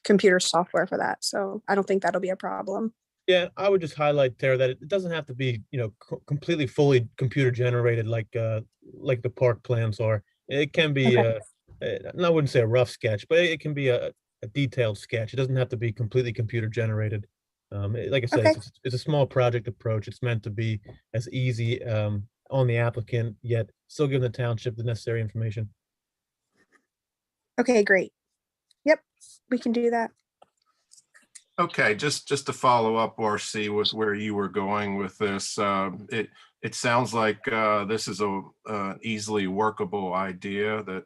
computer software for that. So I don't think that'll be a problem.
Yeah, I would just highlight, Tara, that it doesn't have to be, completely fully computer generated like the park plans are. It can be,
Okay.
I wouldn't say a rough sketch, but it can be a detailed sketch. It doesn't have to be completely computer generated. Like I said,
Okay.
it's a small project approach. It's meant to be as easy on the applicant, yet still give the township the necessary information.
Okay, great. Yep, we can do that.
Okay, just to follow up, RC, with where you were going with this, it sounds like this is a easily workable idea that,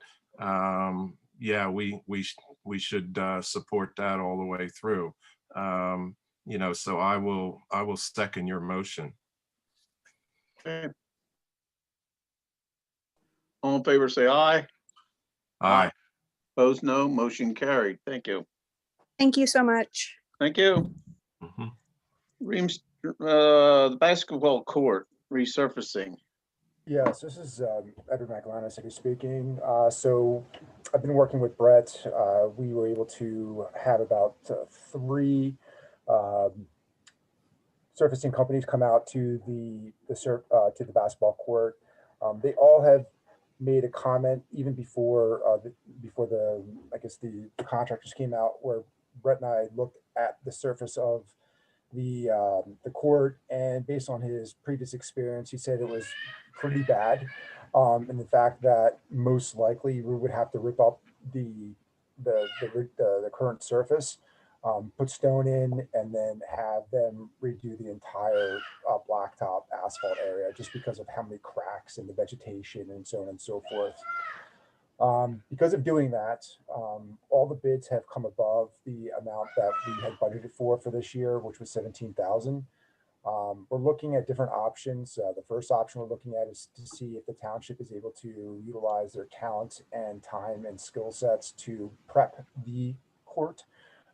yeah, we should support that all the way through. So I will second your motion.
Okay. All in favor, say aye.
Aye.
Opposed, no. Motion carried. Thank you.
Thank you so much.
Thank you.
Mhm.
Reams, the basketball court resurfacing.
Yes, this is Edward McElhanna City speaking. So I've been working with Brett. We were able to have about 3 surfacing companies come out to the basketball court. They all have made a comment even before the I guess the contractors came out, where Brett and I looked at the surface of the court, and based on his previous experience, he said it was pretty bad, and the fact that most likely we would have to rip up the current surface, put stone in, and then have them redo the entire blacktop asphalt area, just because of how many cracks in the vegetation and so on and so forth. Because of doing that, all the bids have come above the amount that we had budgeted for this year, which was $17,000. We're looking at different options. The first option we're looking at is to see if the township is able to utilize their talent and time and skill sets to prep the court.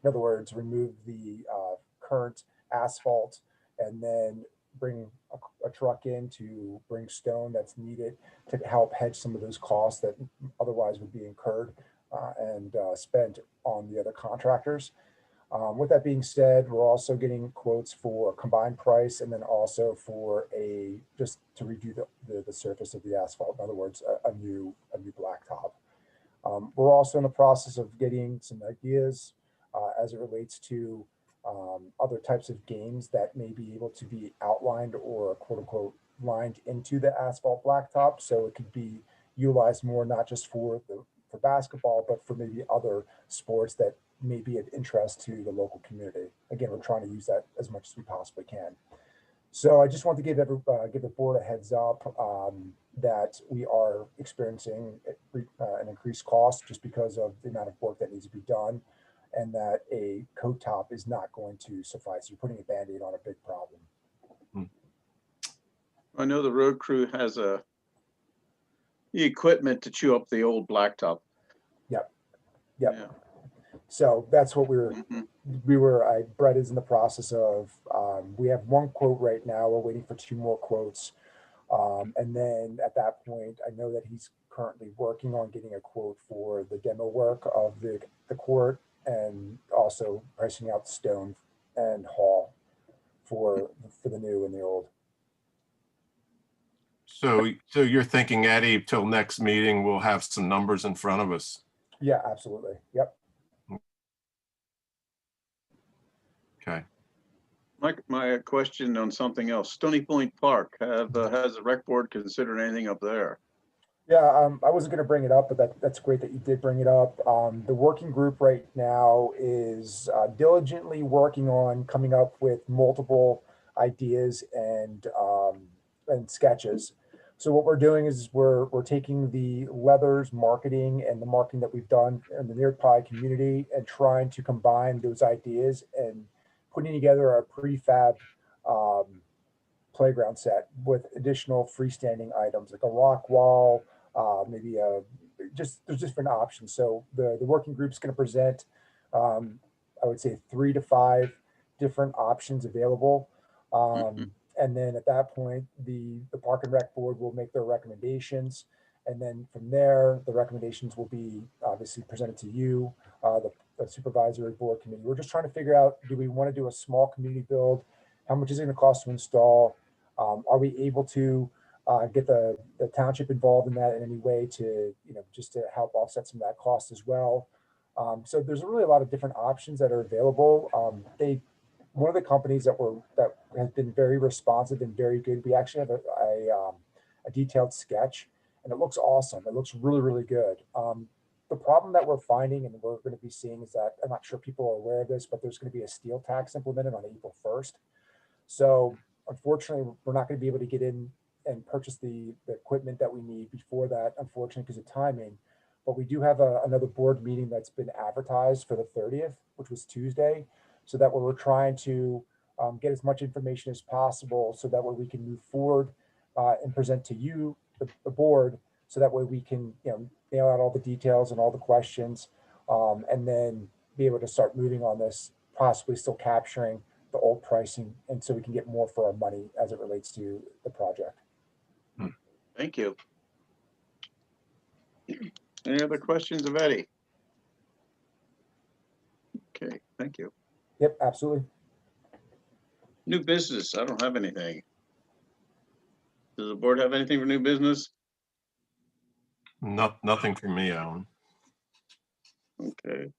In other words, remove the current asphalt and then bring a truck in to bring stone that's needed to help hedge some of those costs that otherwise would be incurred and spent on the other contractors. With that being said, we're also getting quotes for a combined price, and then also for just to redo the surface of the asphalt. In other words, a new blacktop. We're also in the process of getting some ideas as it relates to other types of games that may be able to be outlined or quote unquote lined into the asphalt blacktop, so it could be utilized more, not just for basketball, but for maybe other sports that may be of interest to the local community. Again, we're trying to use that as much as we possibly can. So I just want to give the board a heads up that we are experiencing an increased cost just because of the amount of work that needs to be done, and that a coat top is not going to suffice. You're putting a Band-Aid on a big problem.
I know the road crew has the equipment to chew up the old blacktop.
Yep.
Yeah.
So that's what Brett is in the process of. We have 1 quote right now. We're waiting for 2 more quotes. And then at that point, I know that he's currently working on getting a quote for the demo work of the court, and also pricing out stone and haul for the new and the old.
So you're thinking, Eddie, till next meeting, we'll have some numbers in front of us.
Yeah, absolutely. Yep.
Okay.
My question on something else. Stony Point Park, has the rec board considered anything up there?
Yeah, I wasn't going to bring it up, but that's great that you did bring it up. The working group right now is diligently working on coming up with multiple ideas and sketches. So what we're doing is we're taking the leathers marketing and the marketing that we've done in the nearby community and trying to combine those ideas and putting together a prefab playground set with additional freestanding items like a rock wall, maybe there's different options. So the working group's going to present, I would say 3 to 5 different options available. And then at that point, the Park and Rec board will make their recommendations. And then from there, the recommendations will be obviously presented to you, the supervisory board committee. We're just trying to figure out, do we want to do a small community build? How much is it going to cost to install? Are we able to get the township involved in that in any way to, just to help offset some of that cost as well? So there's really a lot of different options that are available. One of the companies that has been very responsive and very good, we actually have a detailed sketch, and it looks awesome. It looks really, really good. The problem that we're finding and we're going to be seeing is that, I'm not sure people are aware of this, but there's going to be a steel tax implemented on April 1st. So unfortunately, we're not going to be able to get in and purchase the equipment that we need before that, unfortunately, because of timing. But we do have another board meeting that's been advertised for the 30th, which was Tuesday. So that we're trying to get as much information as possible so that way we can move forward and present to you, the board, so that way we can nail out all the details and all the questions, and then be able to start moving on this, possibly still capturing the old pricing, and so we can get more for our money as it relates to the project.
Thank you. Any other questions of Eddie? Okay, thank you.
Yep, absolutely.
New business, I don't have anything. Does the board have anything for new business?
Nothing from me, Alan.
Okay.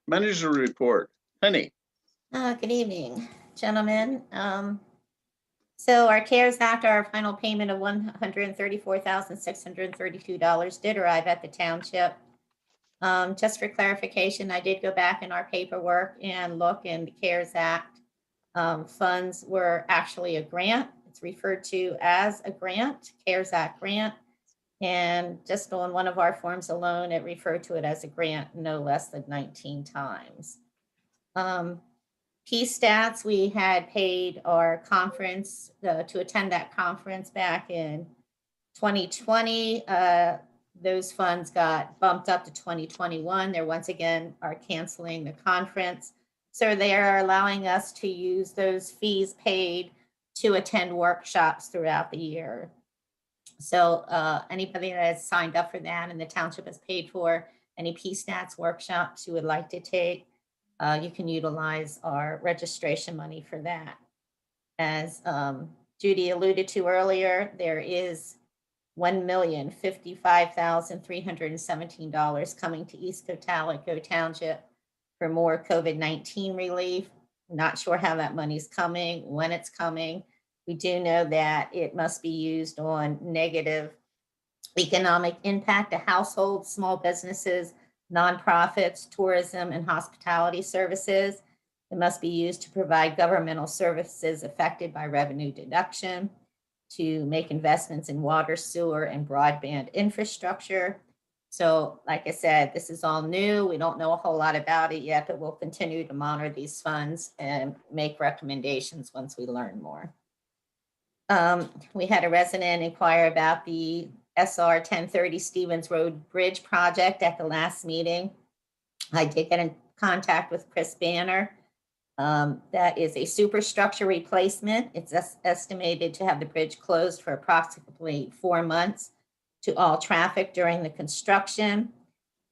Manager report. Penny.
Good evening, gentlemen. So our CARES Act, our final payment of $134,632 did arrive at the township. Just for clarification, I did go back in our paperwork and look, and the CARES Act funds were actually a grant. It's referred to as a grant, CARES Act grant. And just on one of our forms alone, it referred to it as a grant no less than 19 times. PSTATS, we had paid our conference to attend that conference back in 2020. Those funds got bumped up to 2021. They're once again are canceling the conference. So they are allowing us to use those fees paid to attend workshops throughout the year. So anybody that has signed up for that and the township has paid for any PSTATS workshops you would like to take, you can utilize our registration money for that. As Judy alluded to earlier, there is $1,055,317 coming to East Cocalico Township for more COVID-19 relief. Not sure how that money's coming, when it's coming. We do know that it must be used on negative economic impact to households, small businesses, nonprofits, tourism, and hospitality services. It must be used to provide governmental services affected by revenue deduction, to make investments in water, sewer, and broadband infrastructure. So like I said, this is all new. We don't know a whole lot about it yet, but we'll continue to monitor these funds and make recommendations once we learn more. We had a resident inquire about the SR 1030 Stevens Road Bridge project at the last meeting. I did get in contact with Chris Banner. That is a superstructure replacement. It's estimated to have the bridge closed for approximately 4 months to all traffic during the construction.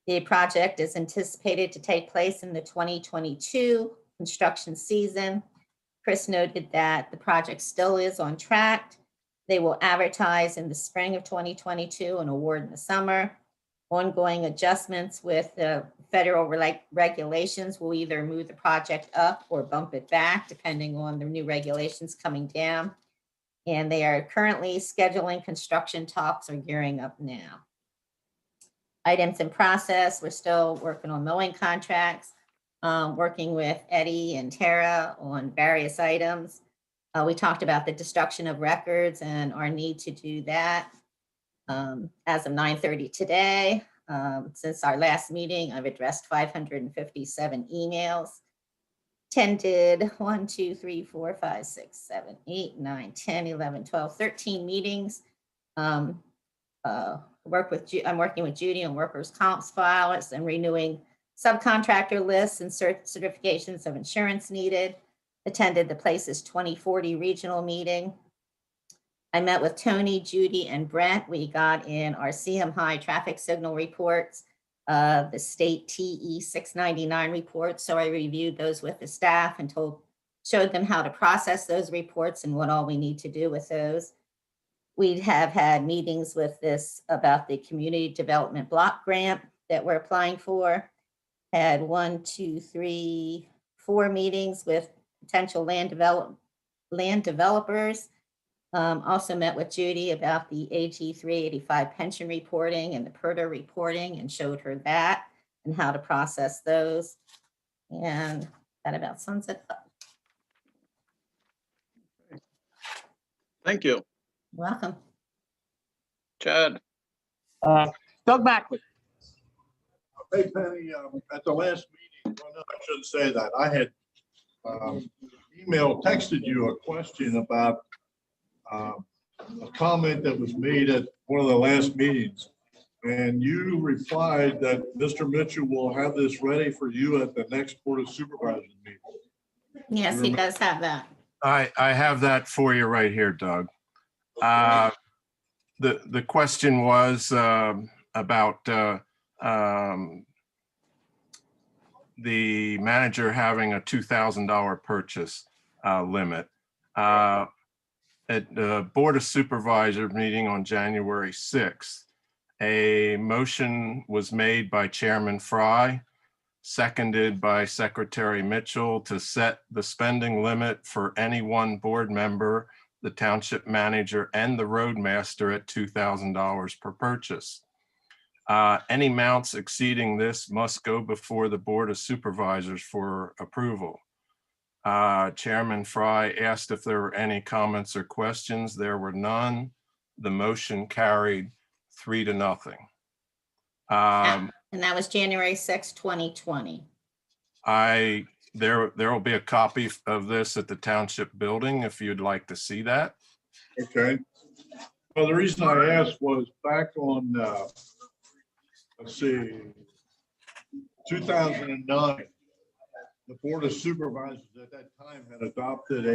The project is anticipated to take place in the 2022 construction season. Chris noted that the project still is on track. They will advertise in the spring of 2022 and award in the summer. ongoing adjustments with the federal regulations. Will either move the project up or bump it back, depending on the new regulations coming down. And they are currently scheduling construction talks or gearing up now. Items in process, we're still working on mowing contracts, working with Eddie and Tara on various items. We talked about the destruction of records and our need to do that. As of 9:30 today, since our last meeting, I've addressed 557 emails. Attended 1, 2, 3, 4, 5, 6, 7, 8, 9, 10, 11, 12, 13 meetings. I'm working with Judy on workers' comps files and renewing subcontractor lists and certifications of insurance needed. Attended the Places 2040 regional meeting. I met with Tony, Judy, and Brent. We got in our CM High traffic signal reports, the state TE 699 reports. So I reviewed those with the staff and showed them how to process those reports and what all we need to do with those. We have had meetings with this about the community development block grant that we're applying for. Had 1, 2, 3, 4 meetings with potential land developers. Also met with Judy about the AG 385 pension reporting and the PERDA reporting and showed her that and how to process those. And that about sums it up.
Thank you.
Welcome.
Chad.
Doug Mackley.
Hey, Penny, at the last meeting, well, no, I shouldn't say that. I had texted you a question about a comment that was made at one of the last meetings. And you replied that Mr. Mitchell will have this ready for you at the next Board of Supervisors meeting.
Yes, he does have that.
I have that for you right here, Doug. The question was about the manager having a $2,000 purchase limit. At the Board of Supervisors meeting on January 6th, a motion was made by Chairman Fry, seconded by Secretary Mitchell, to set the spending limit for any one board member, the township manager, and the roadmaster at $2,000 per purchase. Any amounts exceeding this must go before the Board of Supervisors for approval. Chairman Fry asked if there were any comments or questions. There were none. The motion carried 3-0.
And that was January 6, 2020.
There will be a copy of this at the township building if you'd like to see that.
Okay. Well, the reason I asked was back on, let's see, 2009, the Board of Supervisors at that time had adopted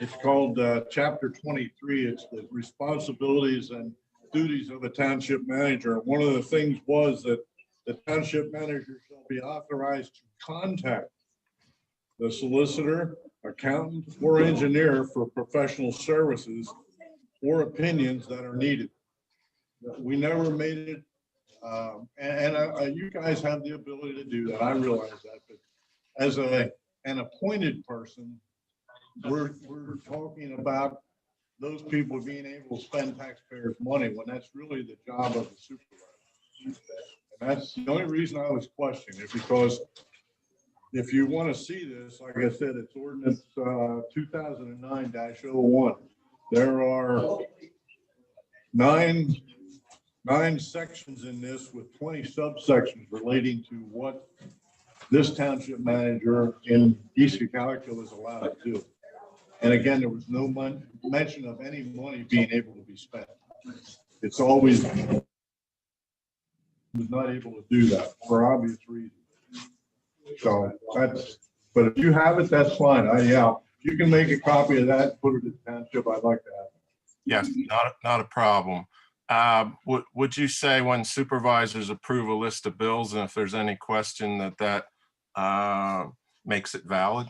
it's called Chapter 23. It's the responsibilities and duties of a township manager. One of the things was that the township manager shall be authorized to contact the solicitor, accountant, or engineer for professional services or opinions that are needed. We never made it, and you guys have the ability to do that. I realize that, but as an appointed person, we're talking about those people being able to spend taxpayers' money when that's really the job of the supervisor. And that's the only reason I was questioning it, because if you want to see this, like I said, it's ordinance 2009-01. There are nine sections in this with 20 subsections relating to what this township manager in East Cocalico is allowed to do. And again, there was no mention of any money being able to be spent. It's always was not able to do that for obvious reasons. So that's, but if you have it, that's fine. If you can make a copy of that, put it in the township, I'd like to have it.
Yes, not a problem. Would you say when supervisors approve a list of bills, and if there's any question that makes it valid?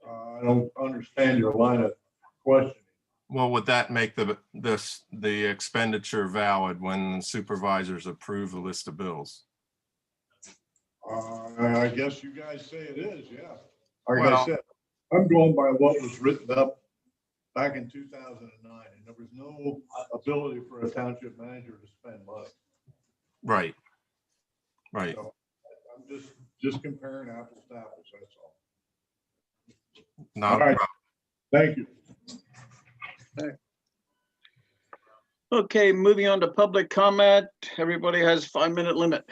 I don't understand your line of questioning.
Well, would that make the expenditure valid when supervisors approve the list of bills?
I guess you guys say it is, yeah. Like I
Well-
said, I'm going by what was written up back in 2009, and there was no ability for a township manager to spend money.
Right. Right.
So I'm just comparing apples to apples, that's all.
Not
All right. Thank you.
Okay, moving on to public comment. Everybody has 5-minute limit.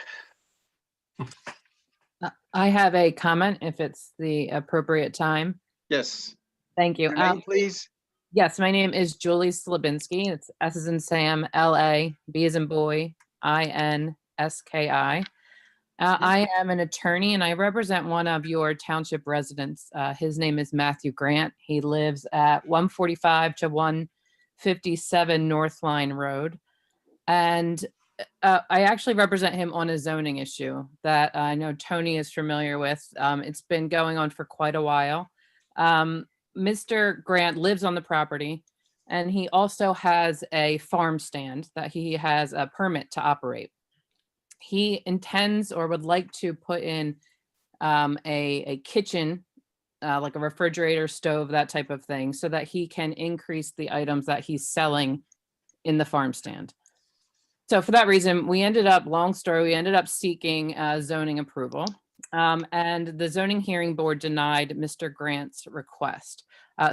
I have a comment if it's the appropriate time.
Yes.
Thank you.
Your name, please.
Yes, my name is Julie Slabinski. It's S as in Sam, L-A, B as in boy, I-N-S-K-I. I am an attorney and I represent one of your township residents. His name is Matthew Grant. He lives at 145 to 157 North Line Road. And I actually represent him on a zoning issue that I know Tony is familiar with. It's been going on for quite a while. Mr. Grant lives on the property and he also has a farm stand that he has a permit to operate. He intends or would like to put in a kitchen, like a refrigerator, stove, that type of thing, so that he can increase the items that he's selling in the farm stand. So for that reason, we ended up seeking zoning approval. And the zoning hearing board denied Mr. Grant's request.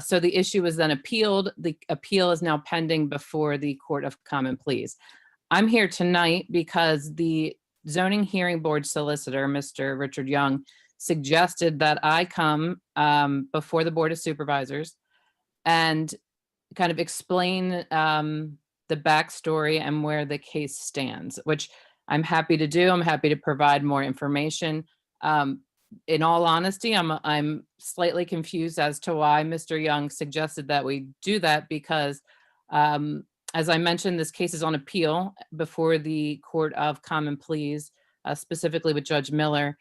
So the issue was then appealed. The appeal is now pending before the Court of Common Pleas. I'm here tonight because the zoning hearing board solicitor, Mr. Richard Young, suggested that I come before the Board of Supervisors and kind of explain the backstory and where the case stands, which I'm happy to do. I'm happy to provide more information. In all honesty, I'm slightly confused as to why Mr. Young suggested that we do that because as I mentioned, this case is on appeal before the Court of Common Pleas, specifically with Judge Miller.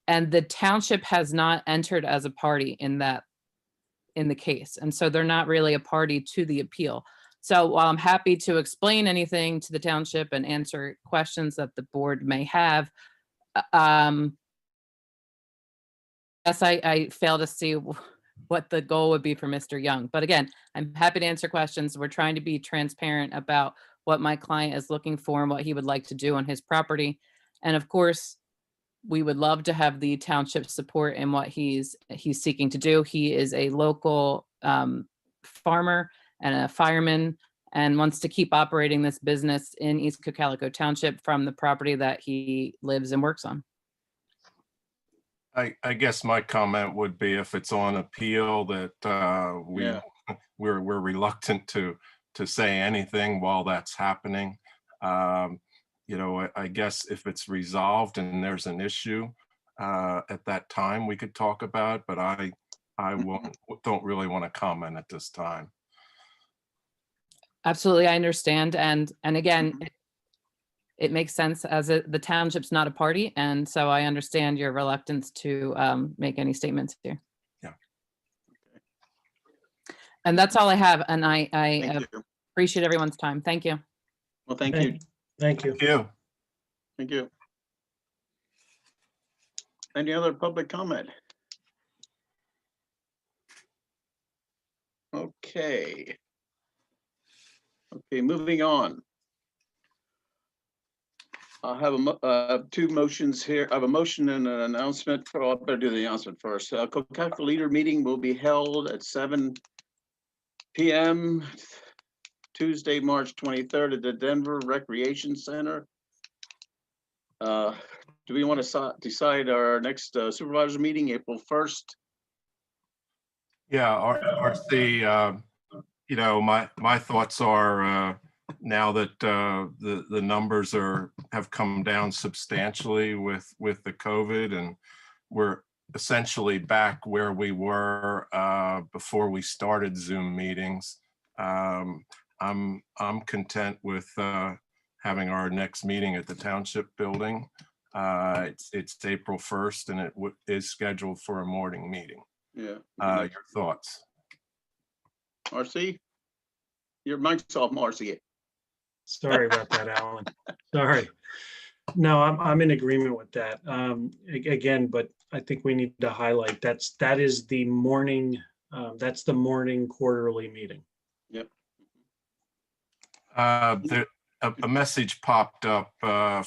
And the township has not entered as a party in the case. And so they're not really a party to the appeal. So while I'm happy to explain anything to the township and answer questions that the board may have, yes, I fail to see what the goal would be for Mr. Young. But again, I'm happy to answer questions. We're trying to be transparent about what my client is looking for and what he would like to do on his property. And of course, we would love to have the township support in what he's seeking to do. He is a local farmer and a fireman and wants to keep operating this business in East Cocalico Township from the property that he lives and works on.
I guess my comment would be if it's on appeal that we're reluctant to say anything while that's happening. You know, I guess if it's resolved and there's an issue at that time, we could talk about it, but I don't really want to comment at this time.
Absolutely, I understand. And again, it makes sense as the township's not a party. And so I understand your reluctance to make any statements here.
Yeah.
And that's all I have. And I appreciate everyone's time. Thank you.
Well, thank you.
Thank you.
Thank you.
Thank you. Any other public comment? Okay. Okay, moving on. I have two motions here. I have a motion and an announcement. Oh, I better do the announcement first. Cocalico Leader meeting will be held at 7 p.m. Tuesday, March 23rd at the Denver Recreation Center. Do we want to decide our next supervisor meeting, April 1st?
Yeah, you know, my thoughts are now that the numbers have come down substantially with the COVID, and we're essentially back where we were before we started Zoom meetings. I'm content with having our next meeting at the township building. It's April 1st, and it is scheduled for a morning meeting.
Yeah.
Your thoughts?
RC? Your mic's off, Marcy.
Sorry about that, Alan. Sorry. No, I'm in agreement with that. Again, but I think we need to highlight that is the morning, that's the morning quarterly meeting.
Yep.
A message popped up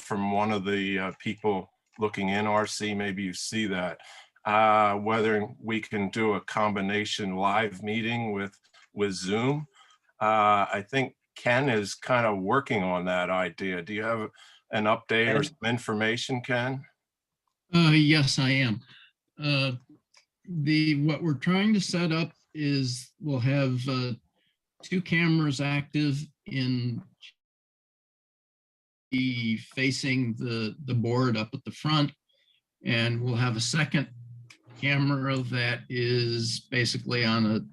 from one of the people looking in RC, maybe you see that, whether we can do a combination live meeting with Zoom. I think Ken is kind of working on that idea. Do you have an update or some information, Ken?
Yes, I am. What we're trying to set up is we'll have 2 cameras active in facing the board up at the front, and we'll have a second camera that is basically on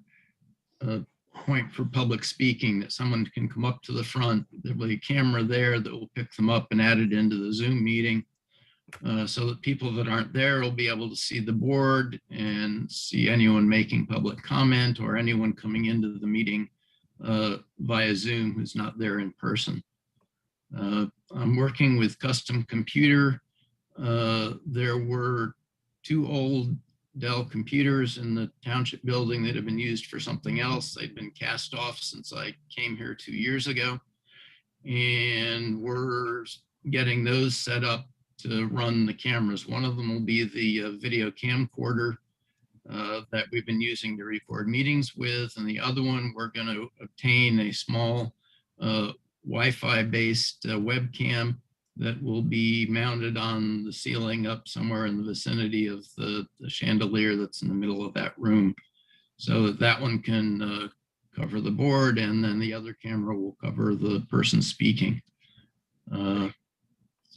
a point for public speaking, that someone can come up to the front. There'll be a camera there that will pick them up and add it into the Zoom meeting, so that people that aren't there will be able to see the board and see anyone making public comment or anyone coming into the meeting via Zoom who's not there in person. I'm working with Custom Computer. There were 2 old Dell computers in the township building that have been used for something else. They've been cast off since I came here 2 years ago. And we're getting those set up to run the cameras. One of them will be the video camcorder that we've been using to record meetings with. And the other one, we're going to obtain a small Wi-Fi based webcam that will be mounted on the ceiling up somewhere in the vicinity of the chandelier that's in the middle of that room, so that one can cover the board, and then the other camera will cover the person speaking. So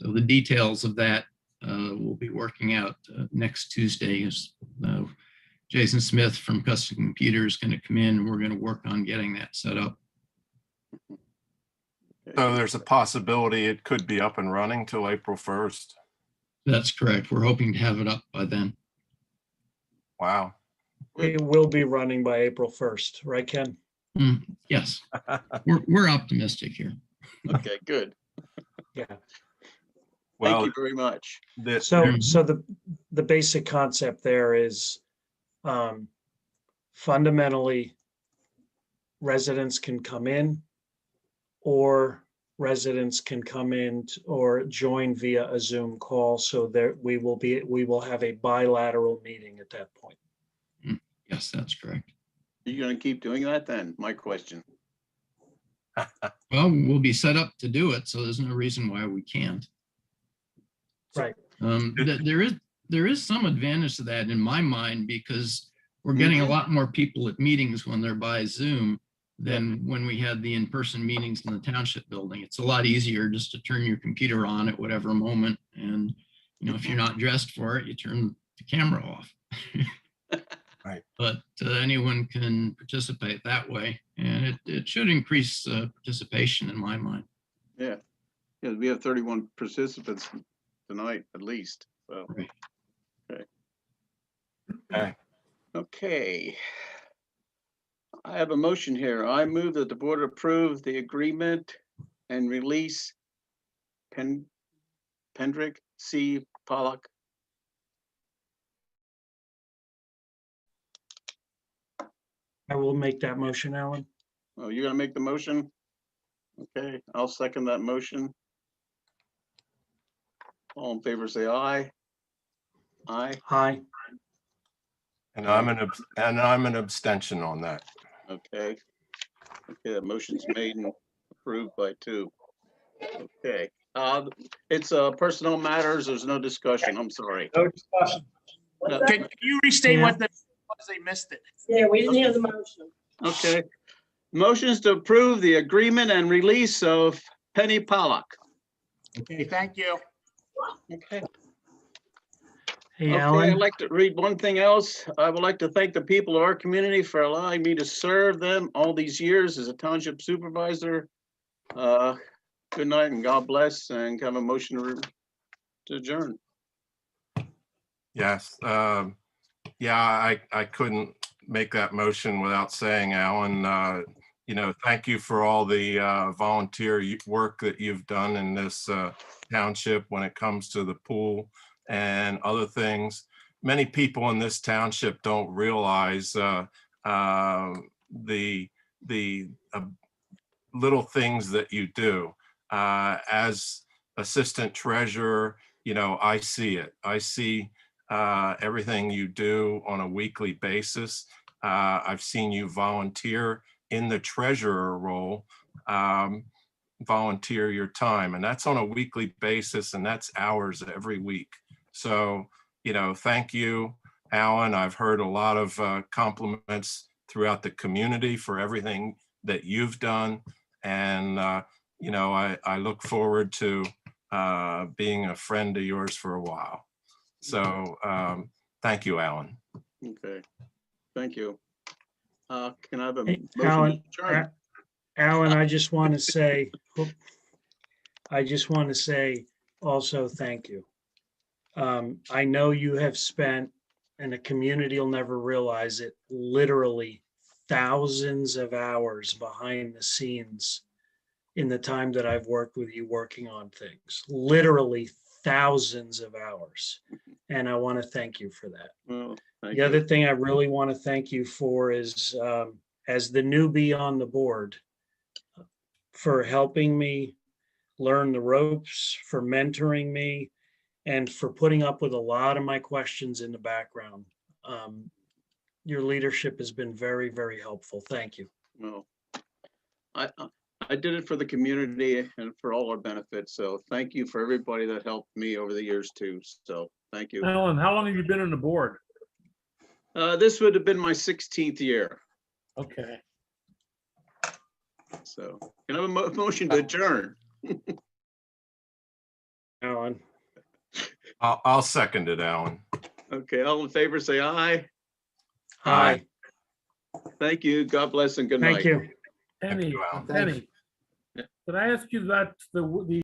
the details of that we'll be working out next Tuesday. Is Jason Smith from Custom Computer is going to come in, and we're going to work on getting that set up.
So there's a possibility it could be up and running till April 1st.
That's correct. We're hoping to have it up by then.
Wow.
It will be running by April 1st, right, Ken?
Yes, we're optimistic here.
Okay, good.
Yeah.
Thank you very much.
So the basic concept there is fundamentally residents can come in, or residents can come in or join via a Zoom call, so there we will have a bilateral meeting at that point.
Yes, that's correct.
Are you going to keep doing that then? My question.
Well, we'll be set up to do it, so there's no reason why we can't.
Right.
There is some advantage to that in my mind, because we're getting a lot more people at meetings when they're by Zoom than when we had the in-person meetings in the township building. It's a lot easier just to turn your computer on at whatever moment, and if you're not dressed for it, you turn the camera off.
Right.
But anyone can participate that way, and it should increase participation in my mind.
Yeah. Yeah, we have 31 participants tonight at least. So.
Right.
Okay. Okay. I have a motion here. I move that the board approve the agreement and release Pendrick C. Pollock.
I will make that motion, Alan.
Oh, you're gonna make the motion? Okay, I'll second that motion. All in favor, say aye. Aye.
Aye.
And I'm an abstention on that.
Okay. Okay, that motion's made and approved by 2. Okay. It's personnel matters. There's no discussion. I'm sorry.
No discussion.
No.
Can you restate what the was? They missed it.
Yeah, we didn't hear the motion.
Okay. Motions to approve the agreement and release of Penny Pollock.
Okay, thank you.
Okay.
Hey,
Okay,
Alan.
I'd like to read one thing else. I would like to thank the people of our community for allowing me to serve them all these years as a township supervisor. Good night and God bless, and have a motion to adjourn.
Yes. Yeah, I couldn't make that motion without saying, Alan, thank you for all the volunteer work that you've done in this township when it comes to the pool and other things. Many people in this township don't realize the little things that you do. As assistant treasurer, I see it. I see everything you do on a weekly basis. I've seen you volunteer in the treasurer role, volunteer your time, and that's on a weekly basis, and that's hours every week. So, thank you, Alan. I've heard a lot of compliments throughout the community for everything that you've done. And, I look forward to being a friend of yours for a while. So thank you, Alan.
Okay, thank you. Can I have a
Hey,
motion?
Alan, I just want to say also thank you. I know you have spent, and the community will never realize it, literally thousands of hours behind the scenes in the time that I've worked with you working on things, literally thousands of hours. And I want to thank you for that.
Well,
The other thing I really want to thank you for is, as the newbie on the board, for helping me learn the ropes, for mentoring me, and for putting up with a lot of my questions in the background. Your leadership has been very, very helpful. Thank you.
Well, I did it for the community and for all our benefits. So thank you for everybody that helped me over the years too. So thank you.
Alan, how long have you been on the board?
This would have been my 16th year.
Okay.
So can I have a motion to adjourn?
Alan.
I'll second it, Alan.
Okay, all in favor, say aye.
Aye.
Thank you. God bless and good night.
Thank you.
Penny,
you, Alan.
Penny, did I ask you that the